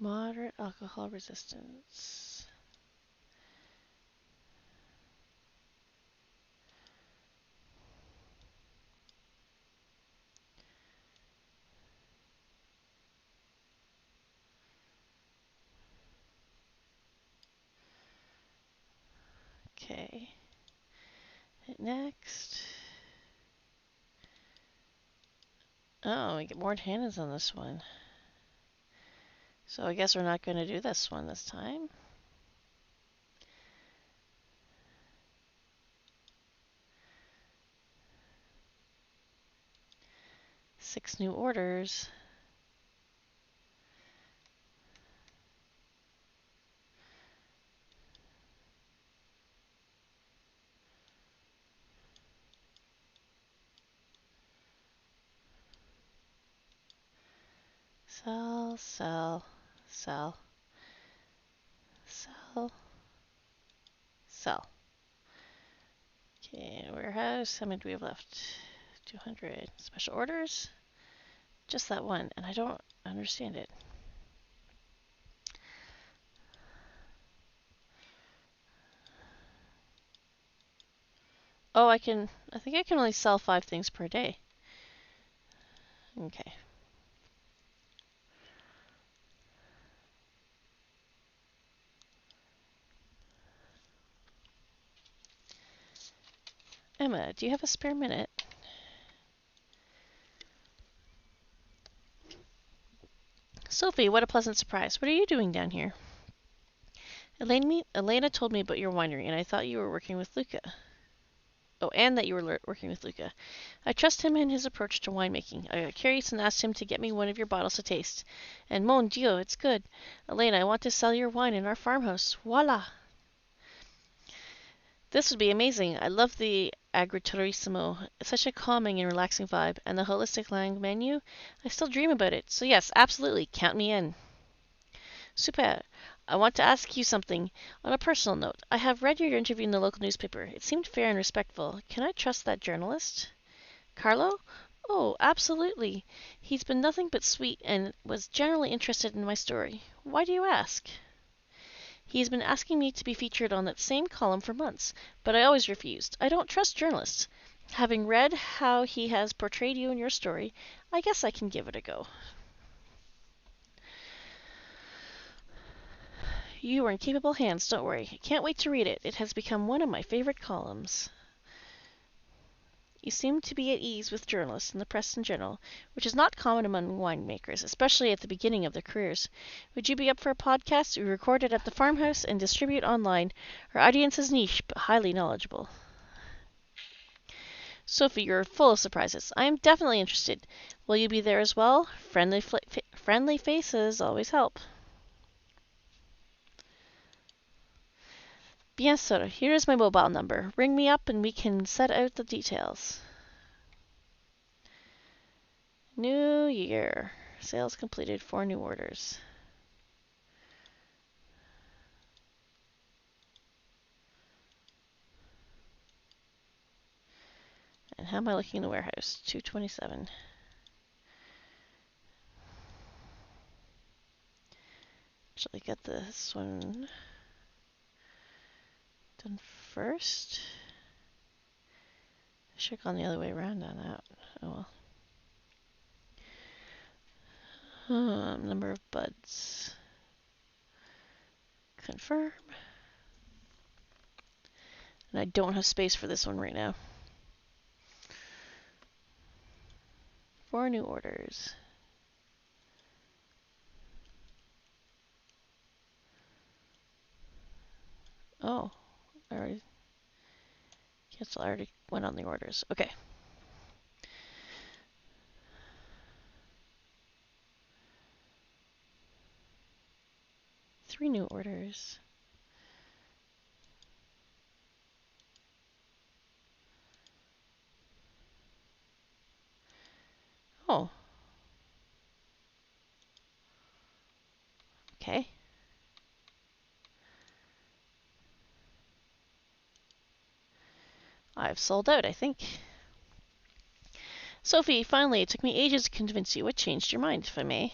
moderate alcohol resistance. Okay. Hit next. Oh, we get more tannins on this one. So I guess we're not going to do this one this time. Six new orders. Sell, sell, sell, sell, sell. Okay, warehouse. How many do we have left? 200. Special orders? Just that one, and I don't understand it. Oh, I think I can only sell 5 things per day. Okay. Emma, do you have a spare minute? Sophie, what a pleasant surprise. What are you doing down here? Elena told me about your winery, and I thought you were working with Luca. Oh, and that you were working with Luca. I trust him in his approach to winemaking. I got curious and asked him to get me one of your bottles to taste. And mon Dieu, it's good. Elena, I want to sell your wine in our farmhouse. Voila! This would be amazing. I love the agriturismo. It's such a calming and relaxing vibe. And the holistic lang menu, I still dream about it. So yes, absolutely, count me in. Super. I want to ask you something. On a personal note, I have read your interview in the local newspaper. It seemed fair and respectful. Can I trust that journalist? Carlo? Oh, absolutely. He's been nothing but sweet and was generally interested in my story. Why do you ask? He's been asking me to be featured on that same column for months, but I always refused. I don't trust journalists. Having read how he has portrayed you in your story, I guess I can give it a go. You are in capable hands, don't worry. I can't wait to read it. It has become one of my favorite columns. You seem to be at ease with journalists and the press in general, which is not common among winemakers, especially at the beginning of their careers. Would you be up for a podcast we record it at the farmhouse and distribute online? Our audience is niche, but highly knowledgeable. Sophie, you're full of surprises. I am definitely interested. Will you be there as well? Friendly faces always help. Bien sûr. Here is my mobile number. Ring me up and we can set out the details. New year. Sales completed 4 new orders. And how am I looking in the warehouse? 227. Actually, get this one done first. I should have gone the other way around on that. Oh well. Number of buds. Confirm. And I don't have space for this one right now. 4 new orders. Oh, I already cancel. I already went on the orders. Okay. Three new orders. Oh. Okay. I've sold out, I think. Sophie, finally, it took me ages to convince you. What changed your mind, if I may?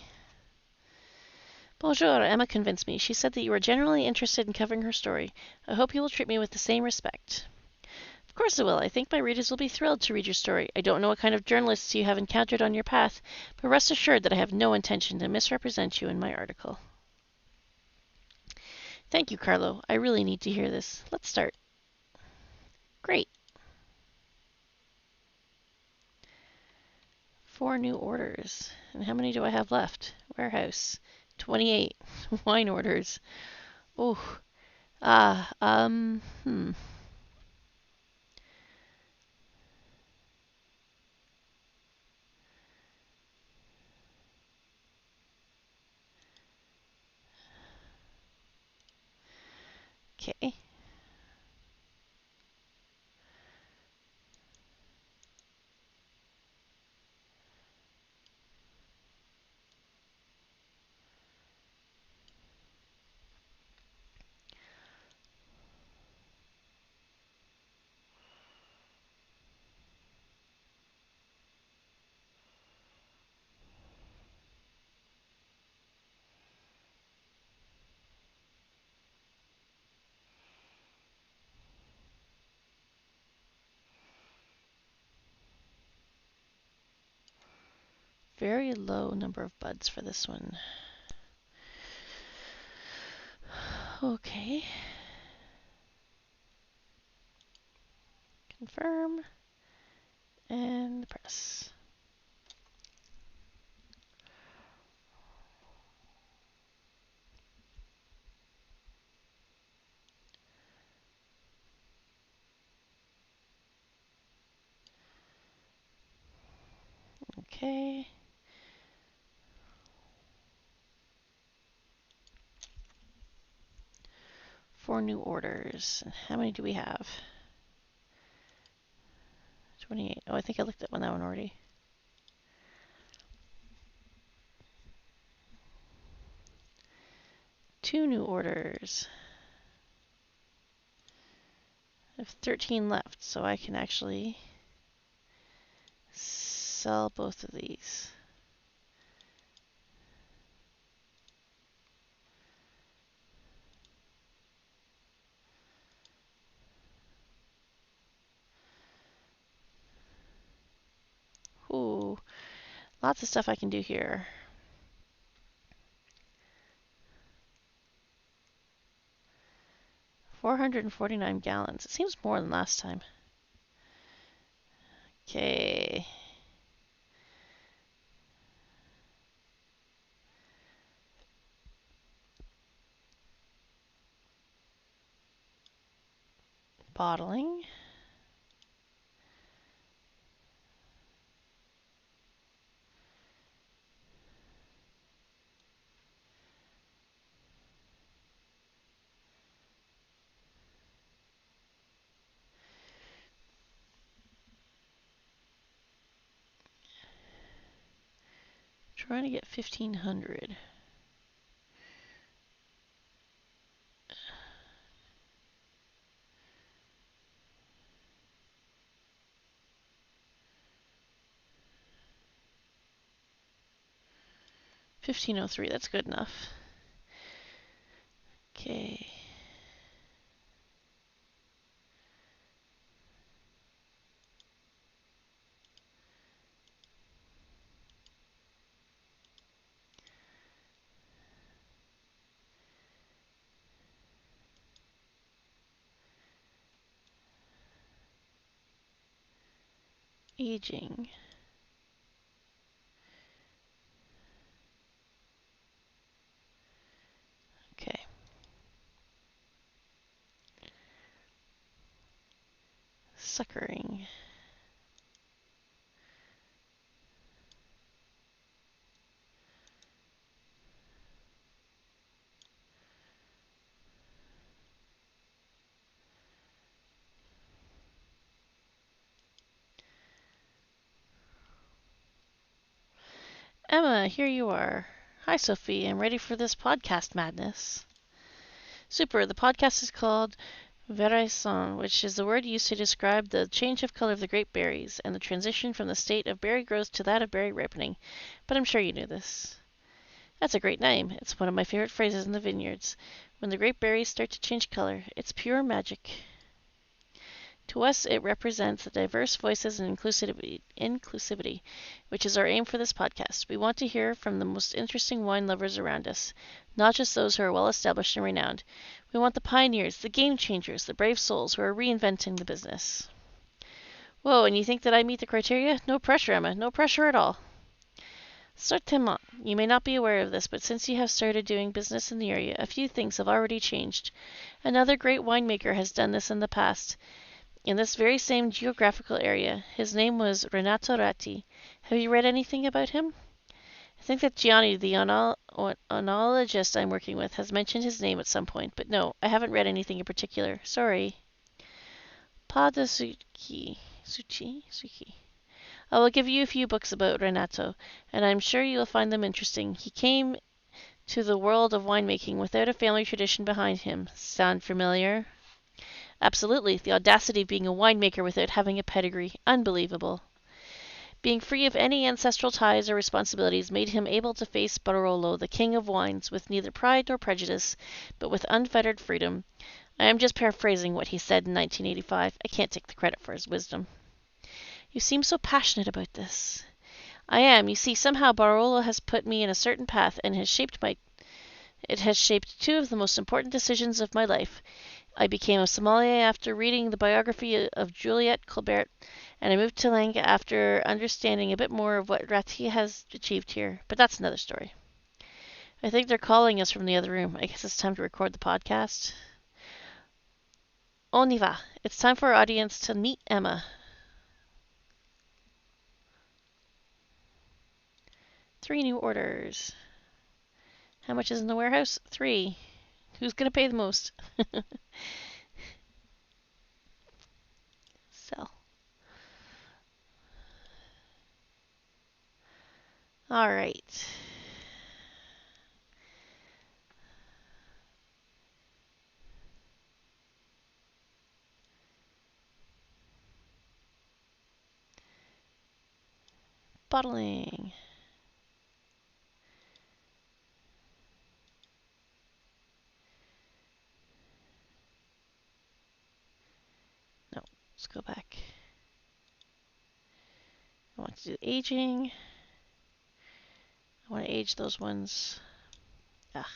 Bonjour, Emma convinced me. She said that you were genuinely interested in covering her story. I hope you will treat me with the same respect. Of course I will. I think my readers will be thrilled to read your story. I don't know what kind of journalists you have encountered on your path, but rest assured that I have no intention to misrepresent you in my article. Thank you, Carlo. I really need to hear this. Let's start. Great. 4 new orders. And how many do I have left? Warehouse. 28. Wine orders. Oh. Hmm. Okay. Very low number of buds for this one. Okay. Confirm. And press. Okay. 4 new orders. How many do we have? 28. Oh, I think I looked at that one already. 2 new orders. I have 13 left, so I can actually sell both of these. Ooh, lots of stuff I can do here. 449 gallons. It seems more than last time. Okay. Bottling. Trying to get 1,500. 1503, that's good enough. Okay. Aging. Okay. Suckering. Emma, here you are. Hi, Sophie. I'm ready for this podcast madness. Super. The podcast is called Veraison, which is the word used to describe the change of color of the grape berries and the transition from the state of berry growth to that of berry ripening. But I'm sure you knew this. That's a great name. It's one of my favorite phrases in the vineyards. When the grape berries start to change color, it's pure magic. To us, it represents the diverse voices and inclusivity, which is our aim for this podcast. We want to hear from the most interesting wine lovers around us, not just those who are well established and renowned. We want the pioneers, the game changers, the brave souls who are reinventing the business. Whoa, and you think that I meet the criteria? No pressure, Emma. No pressure at all. Certainement. You may not be aware of this, but since you have started doing business in the area, a few things have already changed. Another great winemaker has done this in the past, in this very same geographical area. His name was Renato Ratti. Have you read anything about him? I think that Gianni, the oenologist I'm working with, has mentioned his name at some point, but no, I haven't read anything in particular. Sorry. Pas de Suki. Suki. I will give you a few books about Renato, and I'm sure you will find them interesting. He came to the world of winemaking without a family tradition behind him. Sound familiar? Absolutely. The audacity of being a winemaker without having a pedigree. Unbelievable. Being free of any ancestral ties or responsibilities made him able to face Barolo, the king of wines, with neither pride nor prejudice, but with unfettered freedom. I am just paraphrasing what he said in 1985. I can't take the credit for his wisdom. You seem so passionate about this. I am. You see, somehow Barolo has put me in a certain path and it has shaped two of the most important decisions of my life. I became a sommelier after reading the biography of Juliette Colbert, and I moved to Lange after understanding a bit more of what Ratti has achieved here. But that's another story. I think they're calling us from the other room. I guess it's time to record the podcast. On y va. It's time for our audience to meet Emma. 3 new orders. How much is in the warehouse? 3. Who's going to pay the most? Sell. All right. Bottling. No, let's go back. I want to do aging. I want to age those ones. Let's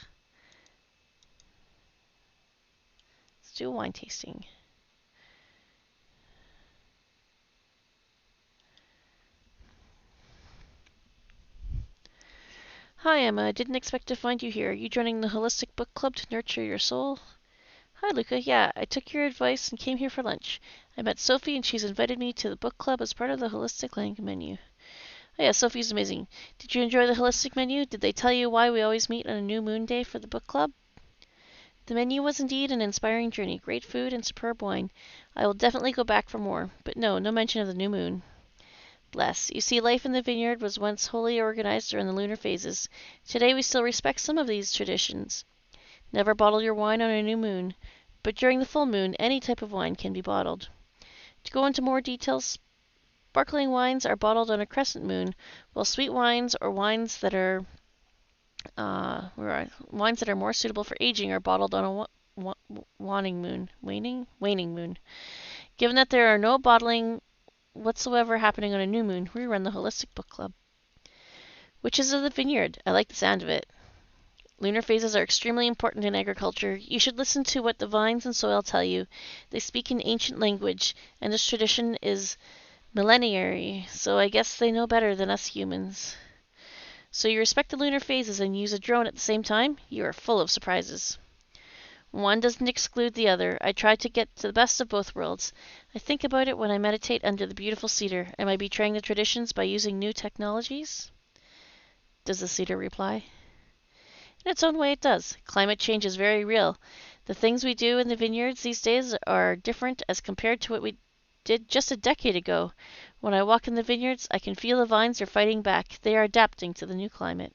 do a wine tasting. Hi, Emma. I didn't expect to find you here. Are you joining the Holistic Book Club to nurture your soul? Hi, Luca. Yeah, I took your advice and came here for lunch. I met Sophie and she's invited me to the book club as part of the Holistic Lang menu. Oh yeah, Sophie's amazing. Did you enjoy the Holistic menu? Did they tell you why we always meet on a new moon day for the book club? The menu was indeed an inspiring journey. Great food and superb wine. I will definitely go back for more. But no mention of the new moon. Bless. You see, life in the vineyard was once wholly organized during the lunar phases. Today we still respect some of these traditions. Never bottle your wine on a new moon, but during the full moon, any type of wine can be bottled. To go into more details, sparkling wines are bottled on a crescent moon, while sweet wines or wines that are Wines that are more suitable for aging are bottled on a waning moon. Given that there are no bottling whatsoever happening on a new moon, we run the Holistic Book Club. Witches of the Vineyard. I like the sound of it. Lunar phases are extremely important in agriculture. You should listen to what the vines and soil tell you. They speak in ancient language, and this tradition is millenary, so I guess they know better than us humans. So you respect the lunar phases and use a drone at the same time? You are full of surprises. One doesn't exclude the other. I try to get to the best of both worlds. I think about it when I meditate under the beautiful cedar. Am I betraying the traditions by using new technologies? Does the cedar reply? In its own way, it does. Climate change is very real. The things we do in the vineyards these days are different as compared to what we did just a decade ago. When I walk in the vineyards, I can feel the vines are fighting back. They are adapting to the new climate.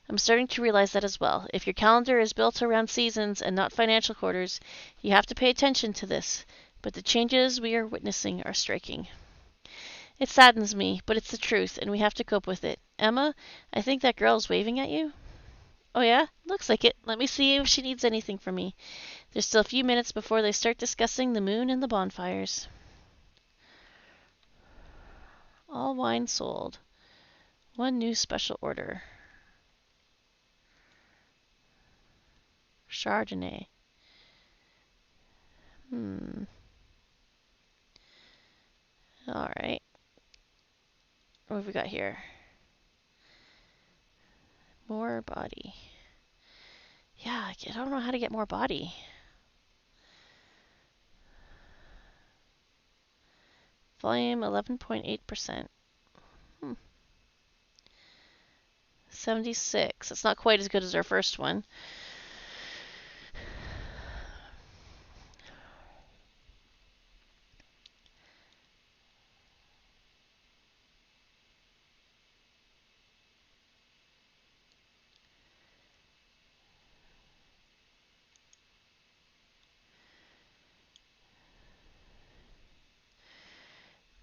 I'm starting to realize that as well. If your calendar is built around seasons and not financial quarters, you have to pay attention to this. But the changes we are witnessing are striking. It saddens me, but it's the truth, and we have to cope with it. Emma, I think that girl is waving at you. Oh yeah? Looks like it. Let me see if she needs anything from me. There's still a few minutes before they start discussing the moon and the bonfires. All wine sold. One new special order. Chardonnay. Alright. What have we got here? More body. Yeah, I don't know how to get more body. Volume 11.8%. 76. That's not quite as good as our first one.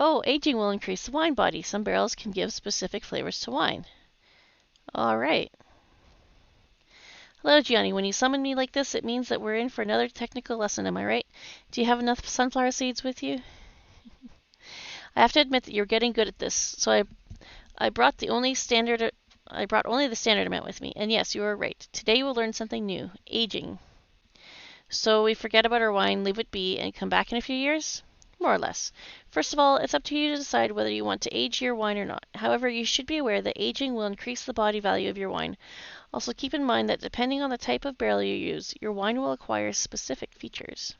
Oh, aging will increase the wine body. Some barrels can give specific flavors to wine. Alright. Hello, Gianni. When you summon me like this, it means that we're in for another technical lesson, am I right? Do you have enough sunflower seeds with you? I have to admit that you're getting good at this, so I brought only the standard amount with me. And yes, you are right. Today you will learn something new. Aging. So we forget about our wine, leave it be, and come back in a few years? More or less. First of all, it's up to you to decide whether you want to age your wine or not. However, you should be aware that aging will increase the body value of your wine. Also keep in mind that depending on the type of barrel you use, your wine will acquire specific features.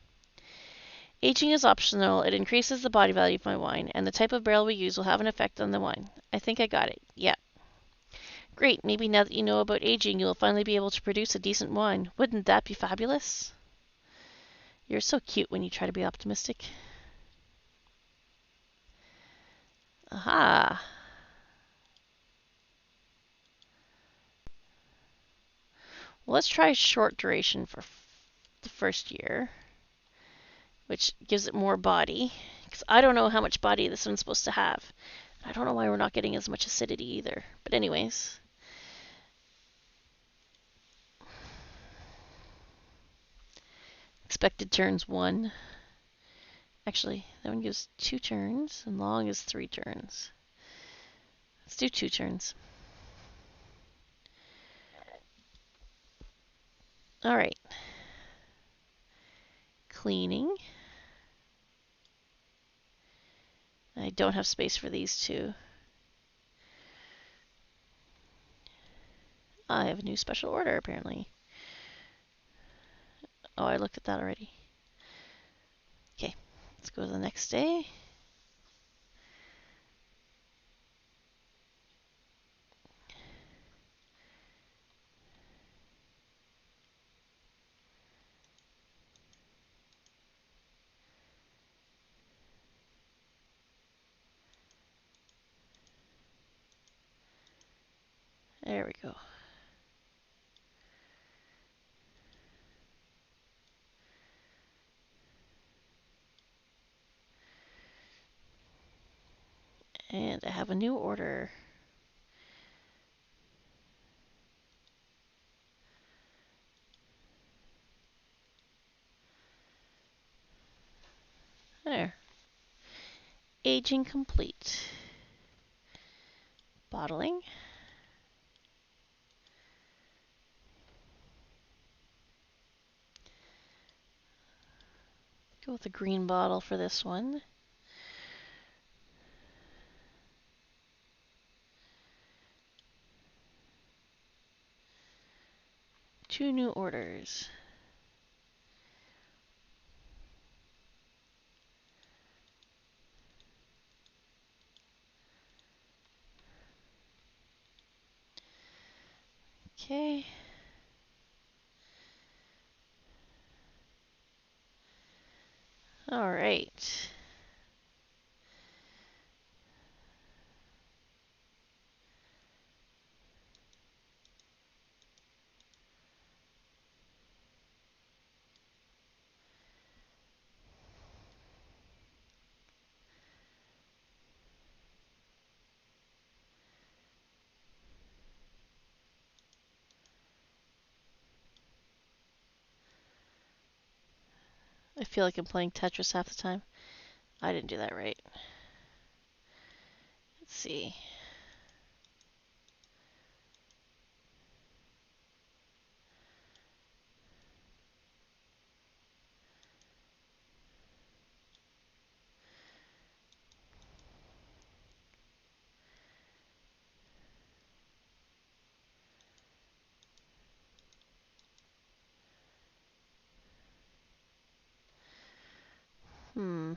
Aging is optional. It increases the body value of my wine, and the type of barrel we use will have an effect on the wine. I think I got it. Yeah. Great. Maybe now that you know about aging, you'll finally be able to produce a decent wine. Wouldn't that be fabulous? You're so cute when you try to be optimistic. Aha. Well, let's try short duration for the first year, which gives it more body. Because I don't know how much body this one's supposed to have. I don't know why we're not getting as much acidity either. But anyways. Expected turns 1. Actually, that one gives 2 turns, and long is 3 turns. Let's do 2 turns. Alright. Cleaning. I don't have space for these two. I have a new special order, apparently. Oh, I looked at that already. Okay, let's go to the next day. There we go. And I have a new order. Aging complete. Bottling. Go with the green bottle for this one. Two new orders. Okay. All right. I feel like I'm playing Tetris half the time. I didn't do that right. Let's see. Hmm.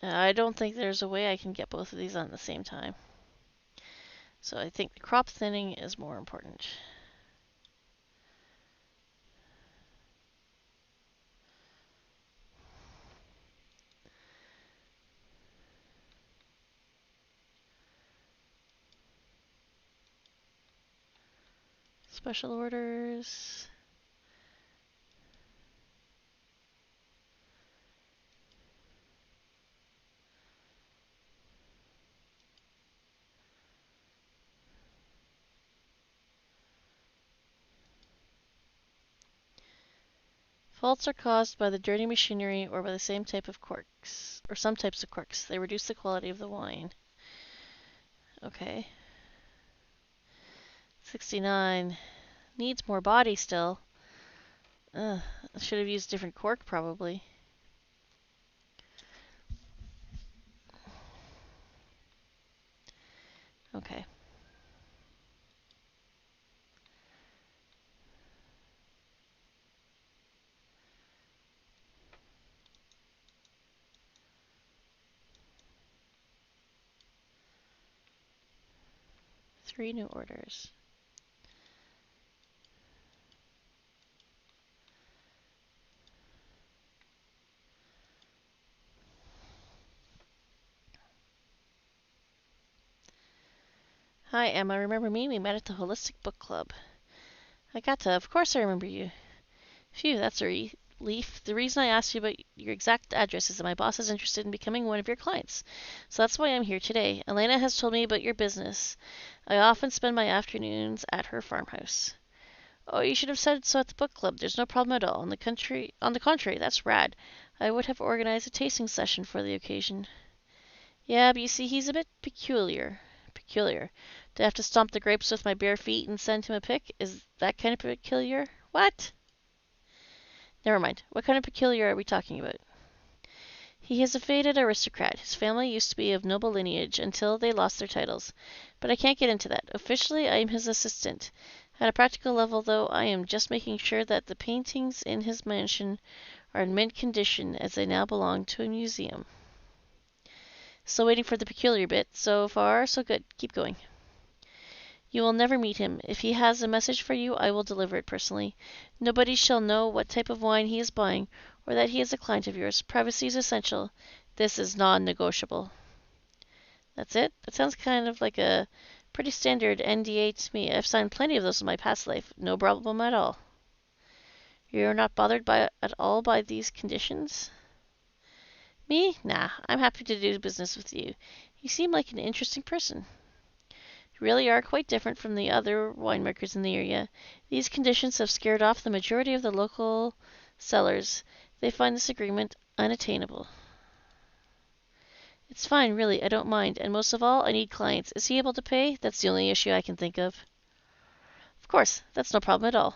I don't think there's a way I can get both of these on at the same time. So I think the crop thinning is more important. Special orders. Faults are caused by the dirty machinery or by the same type of corks, or some types of corks. They reduce the quality of the wine. Okay. 69. Needs more body still. Ugh, I should have used different cork probably. Okay. Three new orders. Hi, Emma. Remember me? We met at the Holistic Book Club. Agata, of course I remember you. Phew, that's a relief. The reason I asked you about your exact address is that my boss is interested in becoming one of your clients. So that's why I'm here today. Elena has told me about your business. I often spend my afternoons at her farmhouse. Oh, you should have said so at the book club. There's no problem at all. On the contrary, that's rad. I would have organized a tasting session for the occasion. Yeah, but you see, he's a bit peculiar. Peculiar. Do I have to stomp the grapes with my bare feet and send him a pic? Is that kind of peculiar? What? Never mind. What kind of peculiar are we talking about? He is a faded aristocrat. His family used to be of noble lineage until they lost their titles. But I can't get into that. Officially, I am his assistant. At a practical level, though, I am just making sure that the paintings in his mansion are in mint condition as they now belong to a museum. Still waiting for the peculiar bit. So far, so good. Keep going. You will never meet him. If he has a message for you, I will deliver it personally. Nobody shall know what type of wine he is buying, or that he is a client of yours. Privacy is essential. This is non-negotiable. That's it? That sounds kind of like a pretty standard NDA to me. I've signed plenty of those in my past life. No problem at all. You're not bothered by at all by these conditions? Me? Nah, I'm happy to do business with you. You seem like an interesting person. You really are quite different from the other winemakers in the area. These conditions have scared off the majority of the local sellers. They find this agreement unattainable. It's fine, really, I don't mind, and most of all, I need clients. Is he able to pay? That's the only issue I can think of. Of course, that's no problem at all.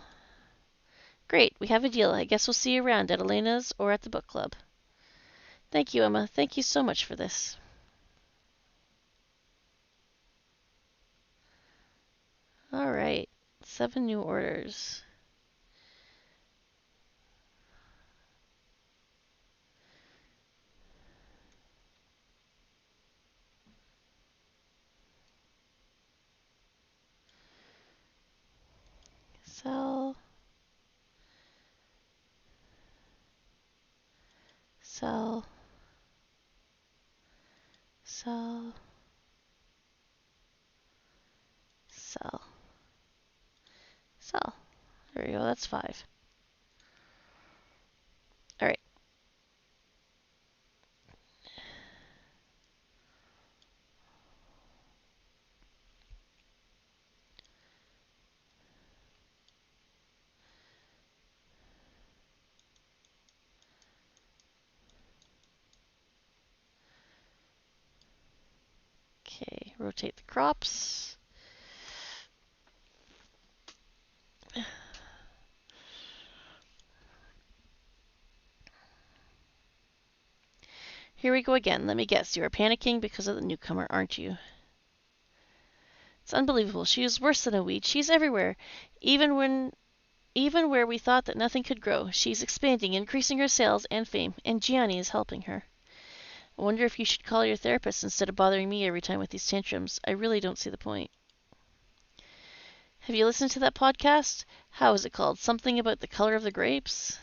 Great, we have a deal. I guess we'll see you around at Elena's or at the book club. Thank you, Emma. Thank you so much for this. All right, 7 new orders. Sell, sell, sell, sell, sell. There we go, that's 5. All right. Okay, rotate the crops. Here we go again. Let me guess. You are panicking because of the newcomer, aren't you? It's unbelievable. She is worse than a weed. She's everywhere. Even where we thought that nothing could grow. She's expanding, increasing her sales and fame, and Gianni is helping her. I wonder if you should call your therapist instead of bothering me every time with these tantrums. I really don't see the point. Have you listened to that podcast? How is it called? Something about the color of the grapes?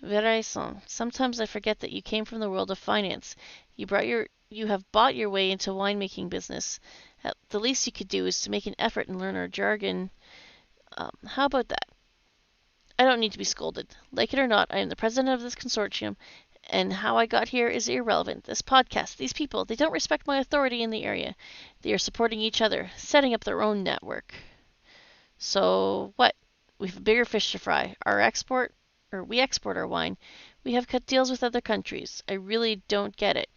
Veraison. Sometimes I forget that you came from the world of finance. You have bought your way into winemaking business. The least you could do is to make an effort and learn our jargon. How about that? I don't need to be scolded. Like it or not, I am the president of this consortium, and how I got here is irrelevant. This podcast, these people, they don't respect my authority in the area. They are supporting each other, setting up their own network. So what? We have bigger fish to fry. We export our wine. We have cut deals with other countries. I really don't get it.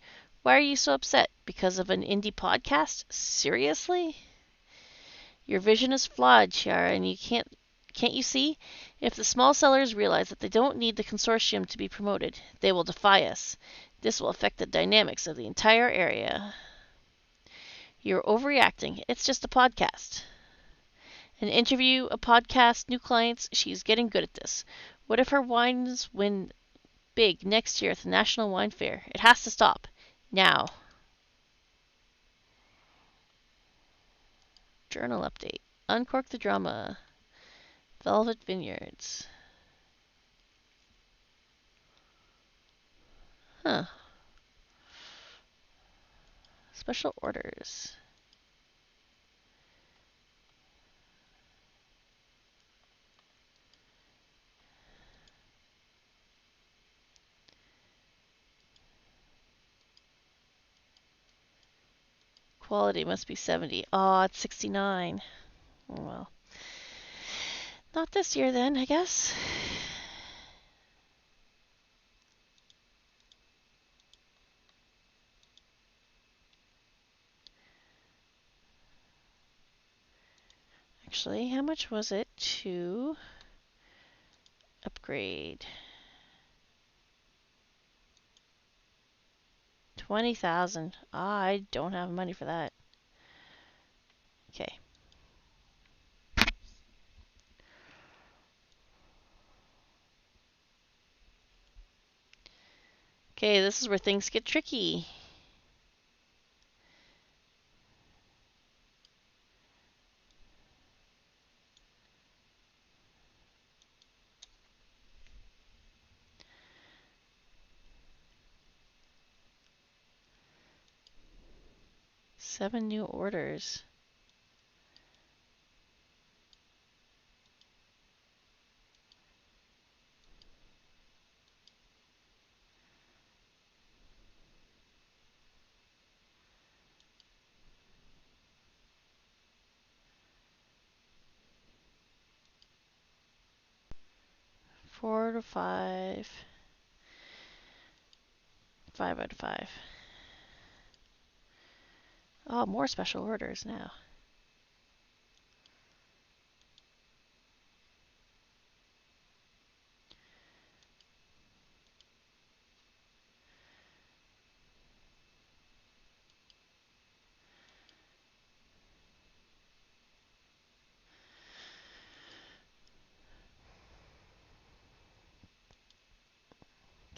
Why are you so upset? Because of an indie podcast? Seriously? Your vision is flawed, Chiara, and can't you see? If the small sellers realize that they don't need the consortium to be promoted, they will defy us. This will affect the dynamics of the entire area. You're overreacting. It's just a podcast. An interview, a podcast, new clients. She's getting good at this. What if her wines win big next year at the National Wine Fair? It has to stop. Now. Journal update. Uncork the drama. Velvet Vineyards. Huh. Special orders. Quality must be 70. Aw, it's 69. Oh, well. Not this year then, I guess. Actually, how much was it to upgrade? 20,000. Ah, I don't have money for that. Okay. Okay, this is where things get tricky. Seven new orders. 4 to 5. 5 out of 5. Oh, more special orders now.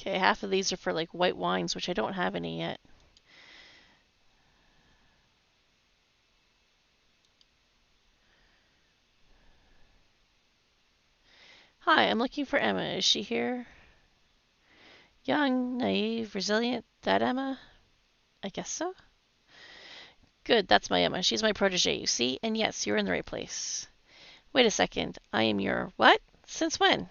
Okay, half of these are for like white wines, which I don't have any yet. Hi, I'm looking for Emma. Is she here? Young, naive, resilient. That Emma? I guess so. Good, that's my Emma. She's my protege, you see? And yes, you're in the right place. Wait a second. I am your what? Since when?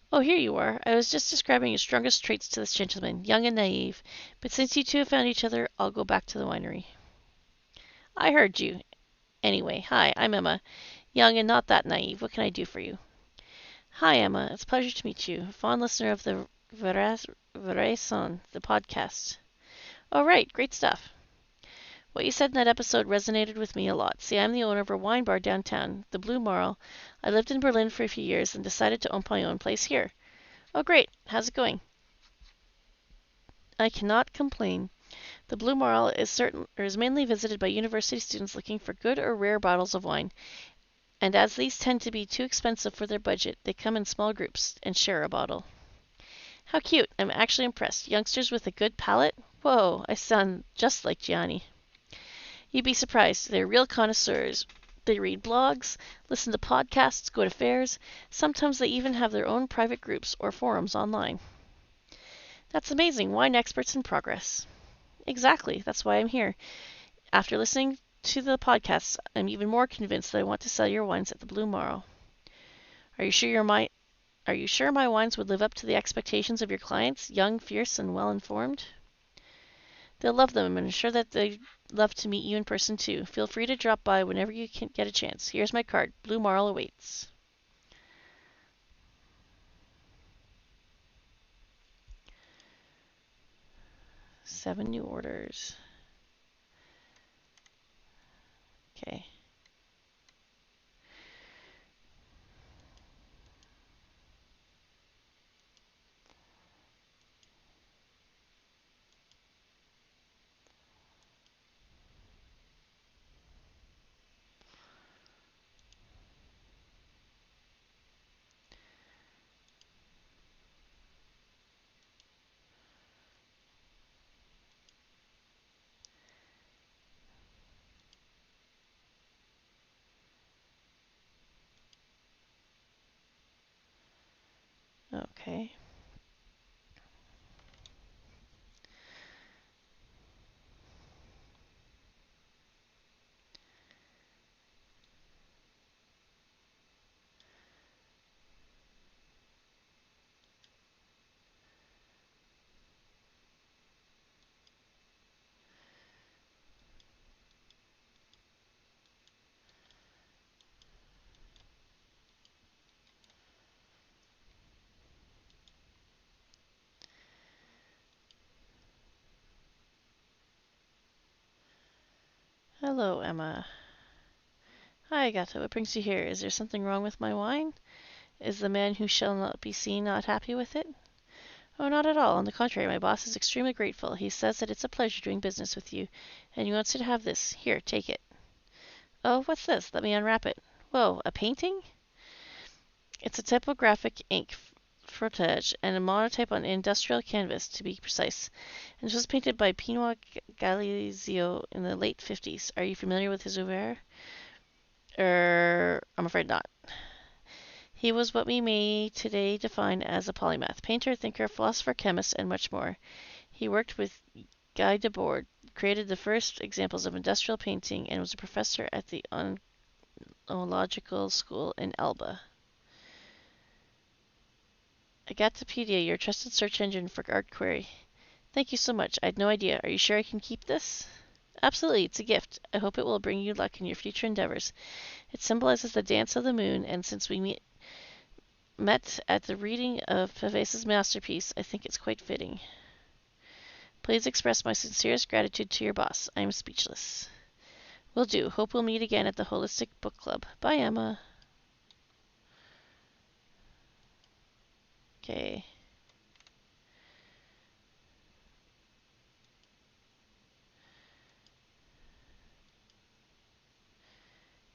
Oh, here you are. I was just describing your strongest traits to this gentleman, young and naive. But since you two have found each other, I'll go back to the winery. I heard you. Anyway, hi, I'm Emma. Young and not that naive. What can I do for you? Hi, Emma. It's a pleasure to meet you. Fond listener of the Veraison, the podcast. Oh, right. Great stuff. What you said in that episode resonated with me a lot. See, I'm the owner of a wine bar downtown, the Blue Marl. I lived in Berlin for a few years and decided to open my own place here. Oh, great. How's it going? I cannot complain. The Blue Marl is mainly visited by university students looking for good or rare bottles of wine, and as these tend to be too expensive for their budget, they come in small groups and share a bottle. How cute. I'm actually impressed. Youngsters with a good palate? Whoa, I sound just like Gianni. You'd be surprised. They're real connoisseurs. They read blogs, listen to podcasts, go to fairs. Sometimes they even have their own private groups or forums online. That's amazing. Wine experts in progress. Exactly. That's why I'm here. After listening to the podcast, I'm even more convinced that I want to sell your wines at the Blue Marl. Are you sure my wines would live up to the expectations of your clients, young, fierce, and well informed? They'll love them, and I'm sure that they'd love to meet you in person too. Feel free to drop by whenever you can get a chance. Here's my card. Blue Marl awaits. Seven new orders. Okay. Okay. Hello, Emma. Hi, Gato. What brings you here? Is there something wrong with my wine? Is the man who shall not be seen not happy with it? Oh, not at all. On the contrary, my boss is extremely grateful. He says that it's a pleasure doing business with you, and he wants you to have this. Here, take it. Oh, what's this? Let me unwrap it. Whoa, a painting? It's a typographic ink frottage and a monotype on industrial canvas, to be precise. And it was painted by Pinot Galizio in the late 50s. Are you familiar with his oeuvre? I'm afraid not. He was what we may today define as a polymath, painter, thinker, philosopher, chemist, and much more. He worked with Guy Debord, created the first examples of industrial painting, and was a professor at the Oenological School in Elba. Agatopedia, your trusted search engine for art query. Thank you so much. I had no idea. Are you sure I can keep this? Absolutely. It's a gift. I hope it will bring you luck in your future endeavors. It symbolizes the dance of the moon, and since we meet met at the reading of Favese's masterpiece. I think it's quite fitting. Please express my sincerest gratitude to your boss. I am speechless. Will do. Hope we'll meet again at the Holistic Book Club. Bye, Emma. Okay.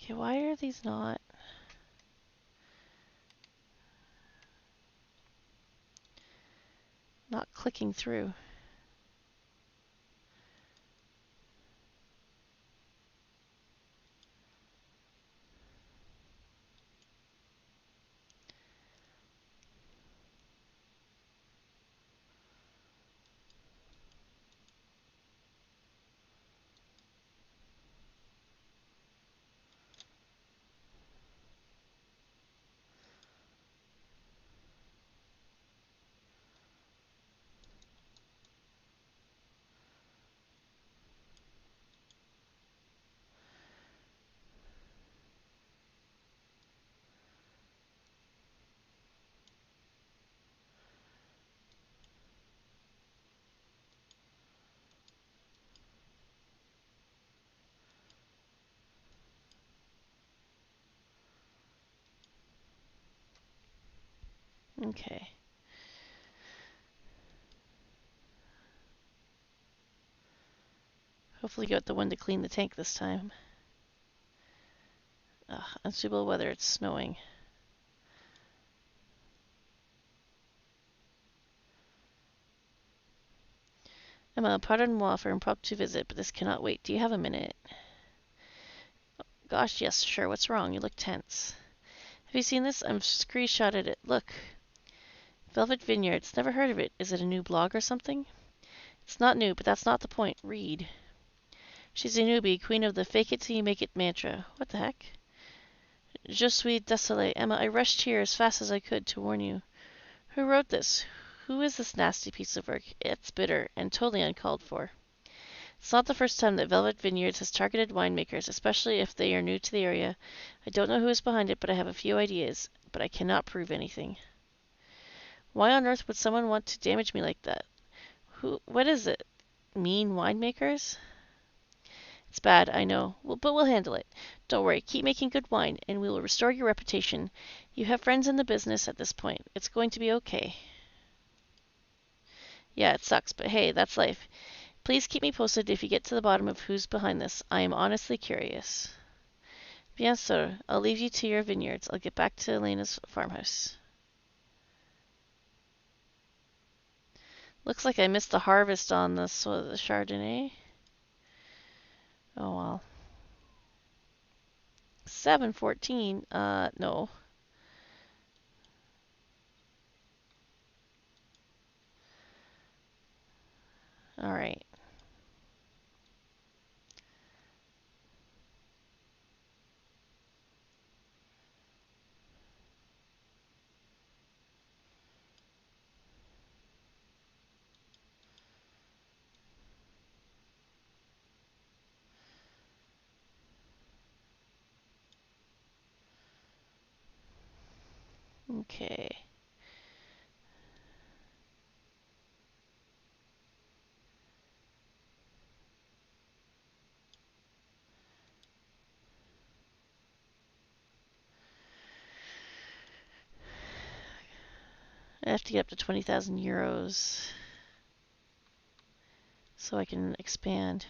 Okay, why are these not clicking through? Okay. Hopefully get the one to clean the tank this time. Unsuitable weather, it's snowing. Emma, pardon moi for impromptu visit, but this cannot wait. Do you have a minute? Gosh, yes, sure. What's wrong? You look tense. Have you seen this? I've screenshotted it. Look. Velvet Vineyards. Never heard of it. Is it a new blog or something? It's not new, but that's not the point. Read. She's a newbie, queen of the fake it till you make it mantra. What the heck? Je suis désolé. Emma, I rushed here as fast as I could to warn you. Who wrote this? Who is this nasty piece of work? It's bitter and totally uncalled for. It's not the first time that Velvet Vineyards has targeted winemakers, especially if they are new to the area. I don't know who is behind it, but I have a few ideas, but I cannot prove anything. Why on earth would someone want to damage me like that? What is it? Mean winemakers? It's bad, I know, but we'll handle it. Don't worry, keep making good wine, and we will restore your reputation. You have friends in the business at this point. It's going to be okay. Yeah, it sucks, but hey, that's life. Please keep me posted if you get to the bottom of who's behind this. I am honestly curious. Bien sûr. I'll leave you to your vineyards. I'll get back to Elena's farmhouse. Looks like I missed the harvest on the Chardonnay. Oh well. 7:14. No. All right. Okay. I have to get up to 20,000 euros so I can expand.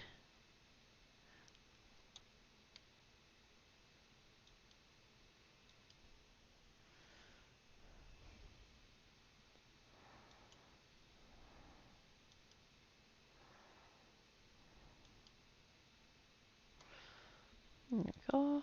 There we go.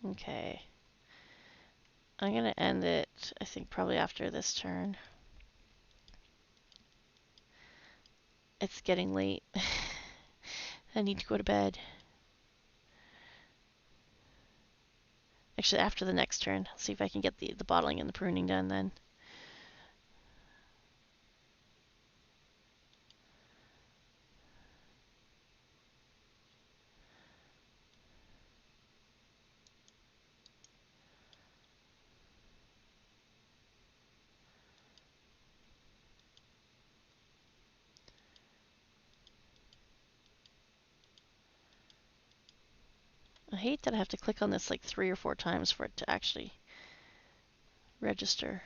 Okay. I'm going to end it, I think, probably after this turn. It's getting late. I need to go to bed. Actually, after the next turn. See if I can get the bottling and the pruning done then. I hate that I have to click on this like 3 or 4 times for it to actually register.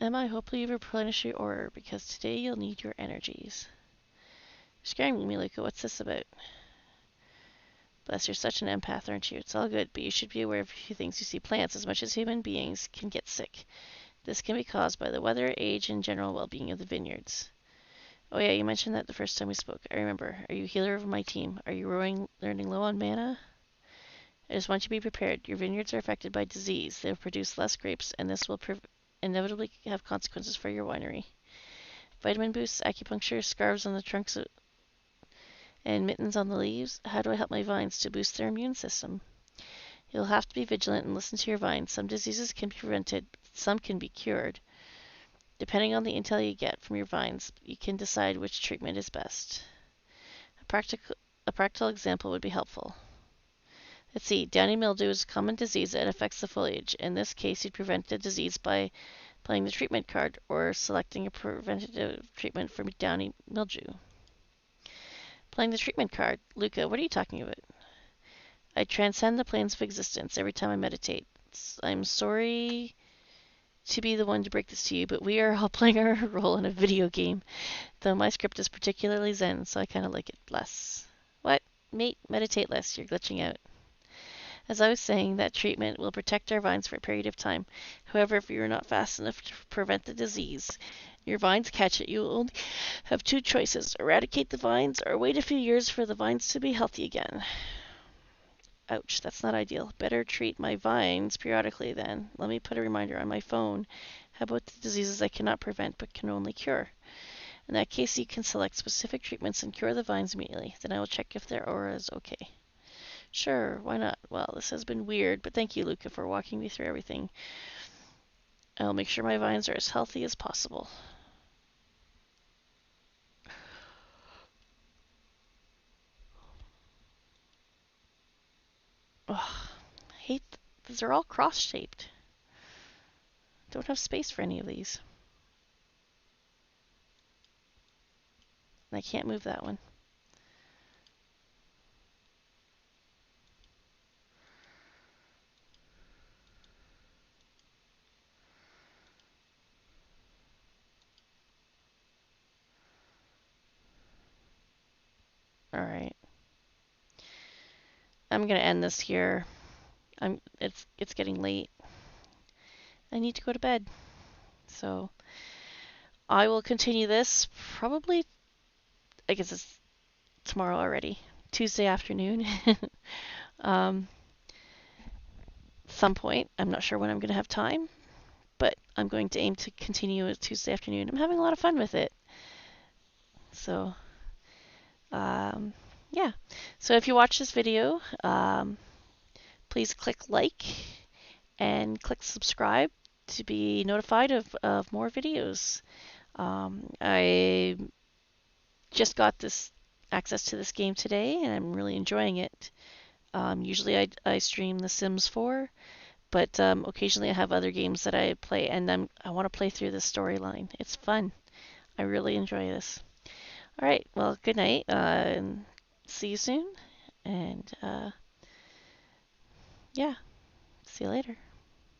Emma, hopefully you replenish your order because today you'll need your energies. You're scaring me, Luca. What's this about? Bless, you're such an empath, aren't you? It's all good, but you should be aware of a few things. You see, plants, as much as human beings, can get sick. This can be caused by the weather, age, and general well-being of the vineyards. Oh yeah, you mentioned that the first time we spoke. I remember. Are you a healer of my team? Are you running low on mana? I just want you to be prepared. Your vineyards are affected by disease. They'll produce less grapes, and this will inevitably have consequences for your winery. Vitamin boosts, acupuncture, scarves on the trunks, and mittens on the leaves. How do I help my vines to boost their immune system? You'll have to be vigilant and listen to your vines. Some diseases can be prevented, some can be cured. Depending on the intel you get from your vines, you can decide which treatment is best. A practical example would be helpful. Let's see, downy mildew is a common disease that affects the foliage. In this case, you'd prevent the disease by playing the treatment card or selecting a preventative treatment for downy mildew. Playing the treatment card. Luca, what are you talking about? I transcend the planes of existence every time I meditate. I'm sorry to be the one to break this to you, but we are all playing our role in a video game. Though my script is particularly zen, so I kind of like it less. What? Mate, meditate less. You're glitching out. As I was saying, that treatment will protect our vines for a period of time. However, if you are not fast enough to prevent the disease, your vines catch it, you will only have 2 choices. Eradicate the vines or wait a few years for the vines to be healthy again. Ouch, that's not ideal. Better treat my vines periodically then. Let me put a reminder on my phone. How about the diseases I cannot prevent but can only cure? In that case, you can select specific treatments and cure the vines immediately. Then I will check if their aura is okay. Sure, why not? Well, this has been weird, but thank you, Luca, for walking me through everything. I'll make sure my vines are as healthy as possible. Ugh, I hate these are all cross-shaped. Don't have space for any of these. And I can't move that one. All right. I'm gonna end this here. It's getting late. I need to go to bed. So I will continue this probably, I guess it's tomorrow already, Tuesday afternoon. Some point. I'm not sure when I'm going to have time, but I'm going to aim to continue it Tuesday afternoon. I'm having a lot of fun with it. So, yeah. So if you watch this video, please click like and click subscribe to be notified of more videos. I just got this access to this game today, and I'm really enjoying it. Usually I stream The Sims 4, but occasionally I have other games that I play, and I want to play through the storyline. It's fun. I really enjoy this. All right, well, good night, and see you soon, and yeah, see you later.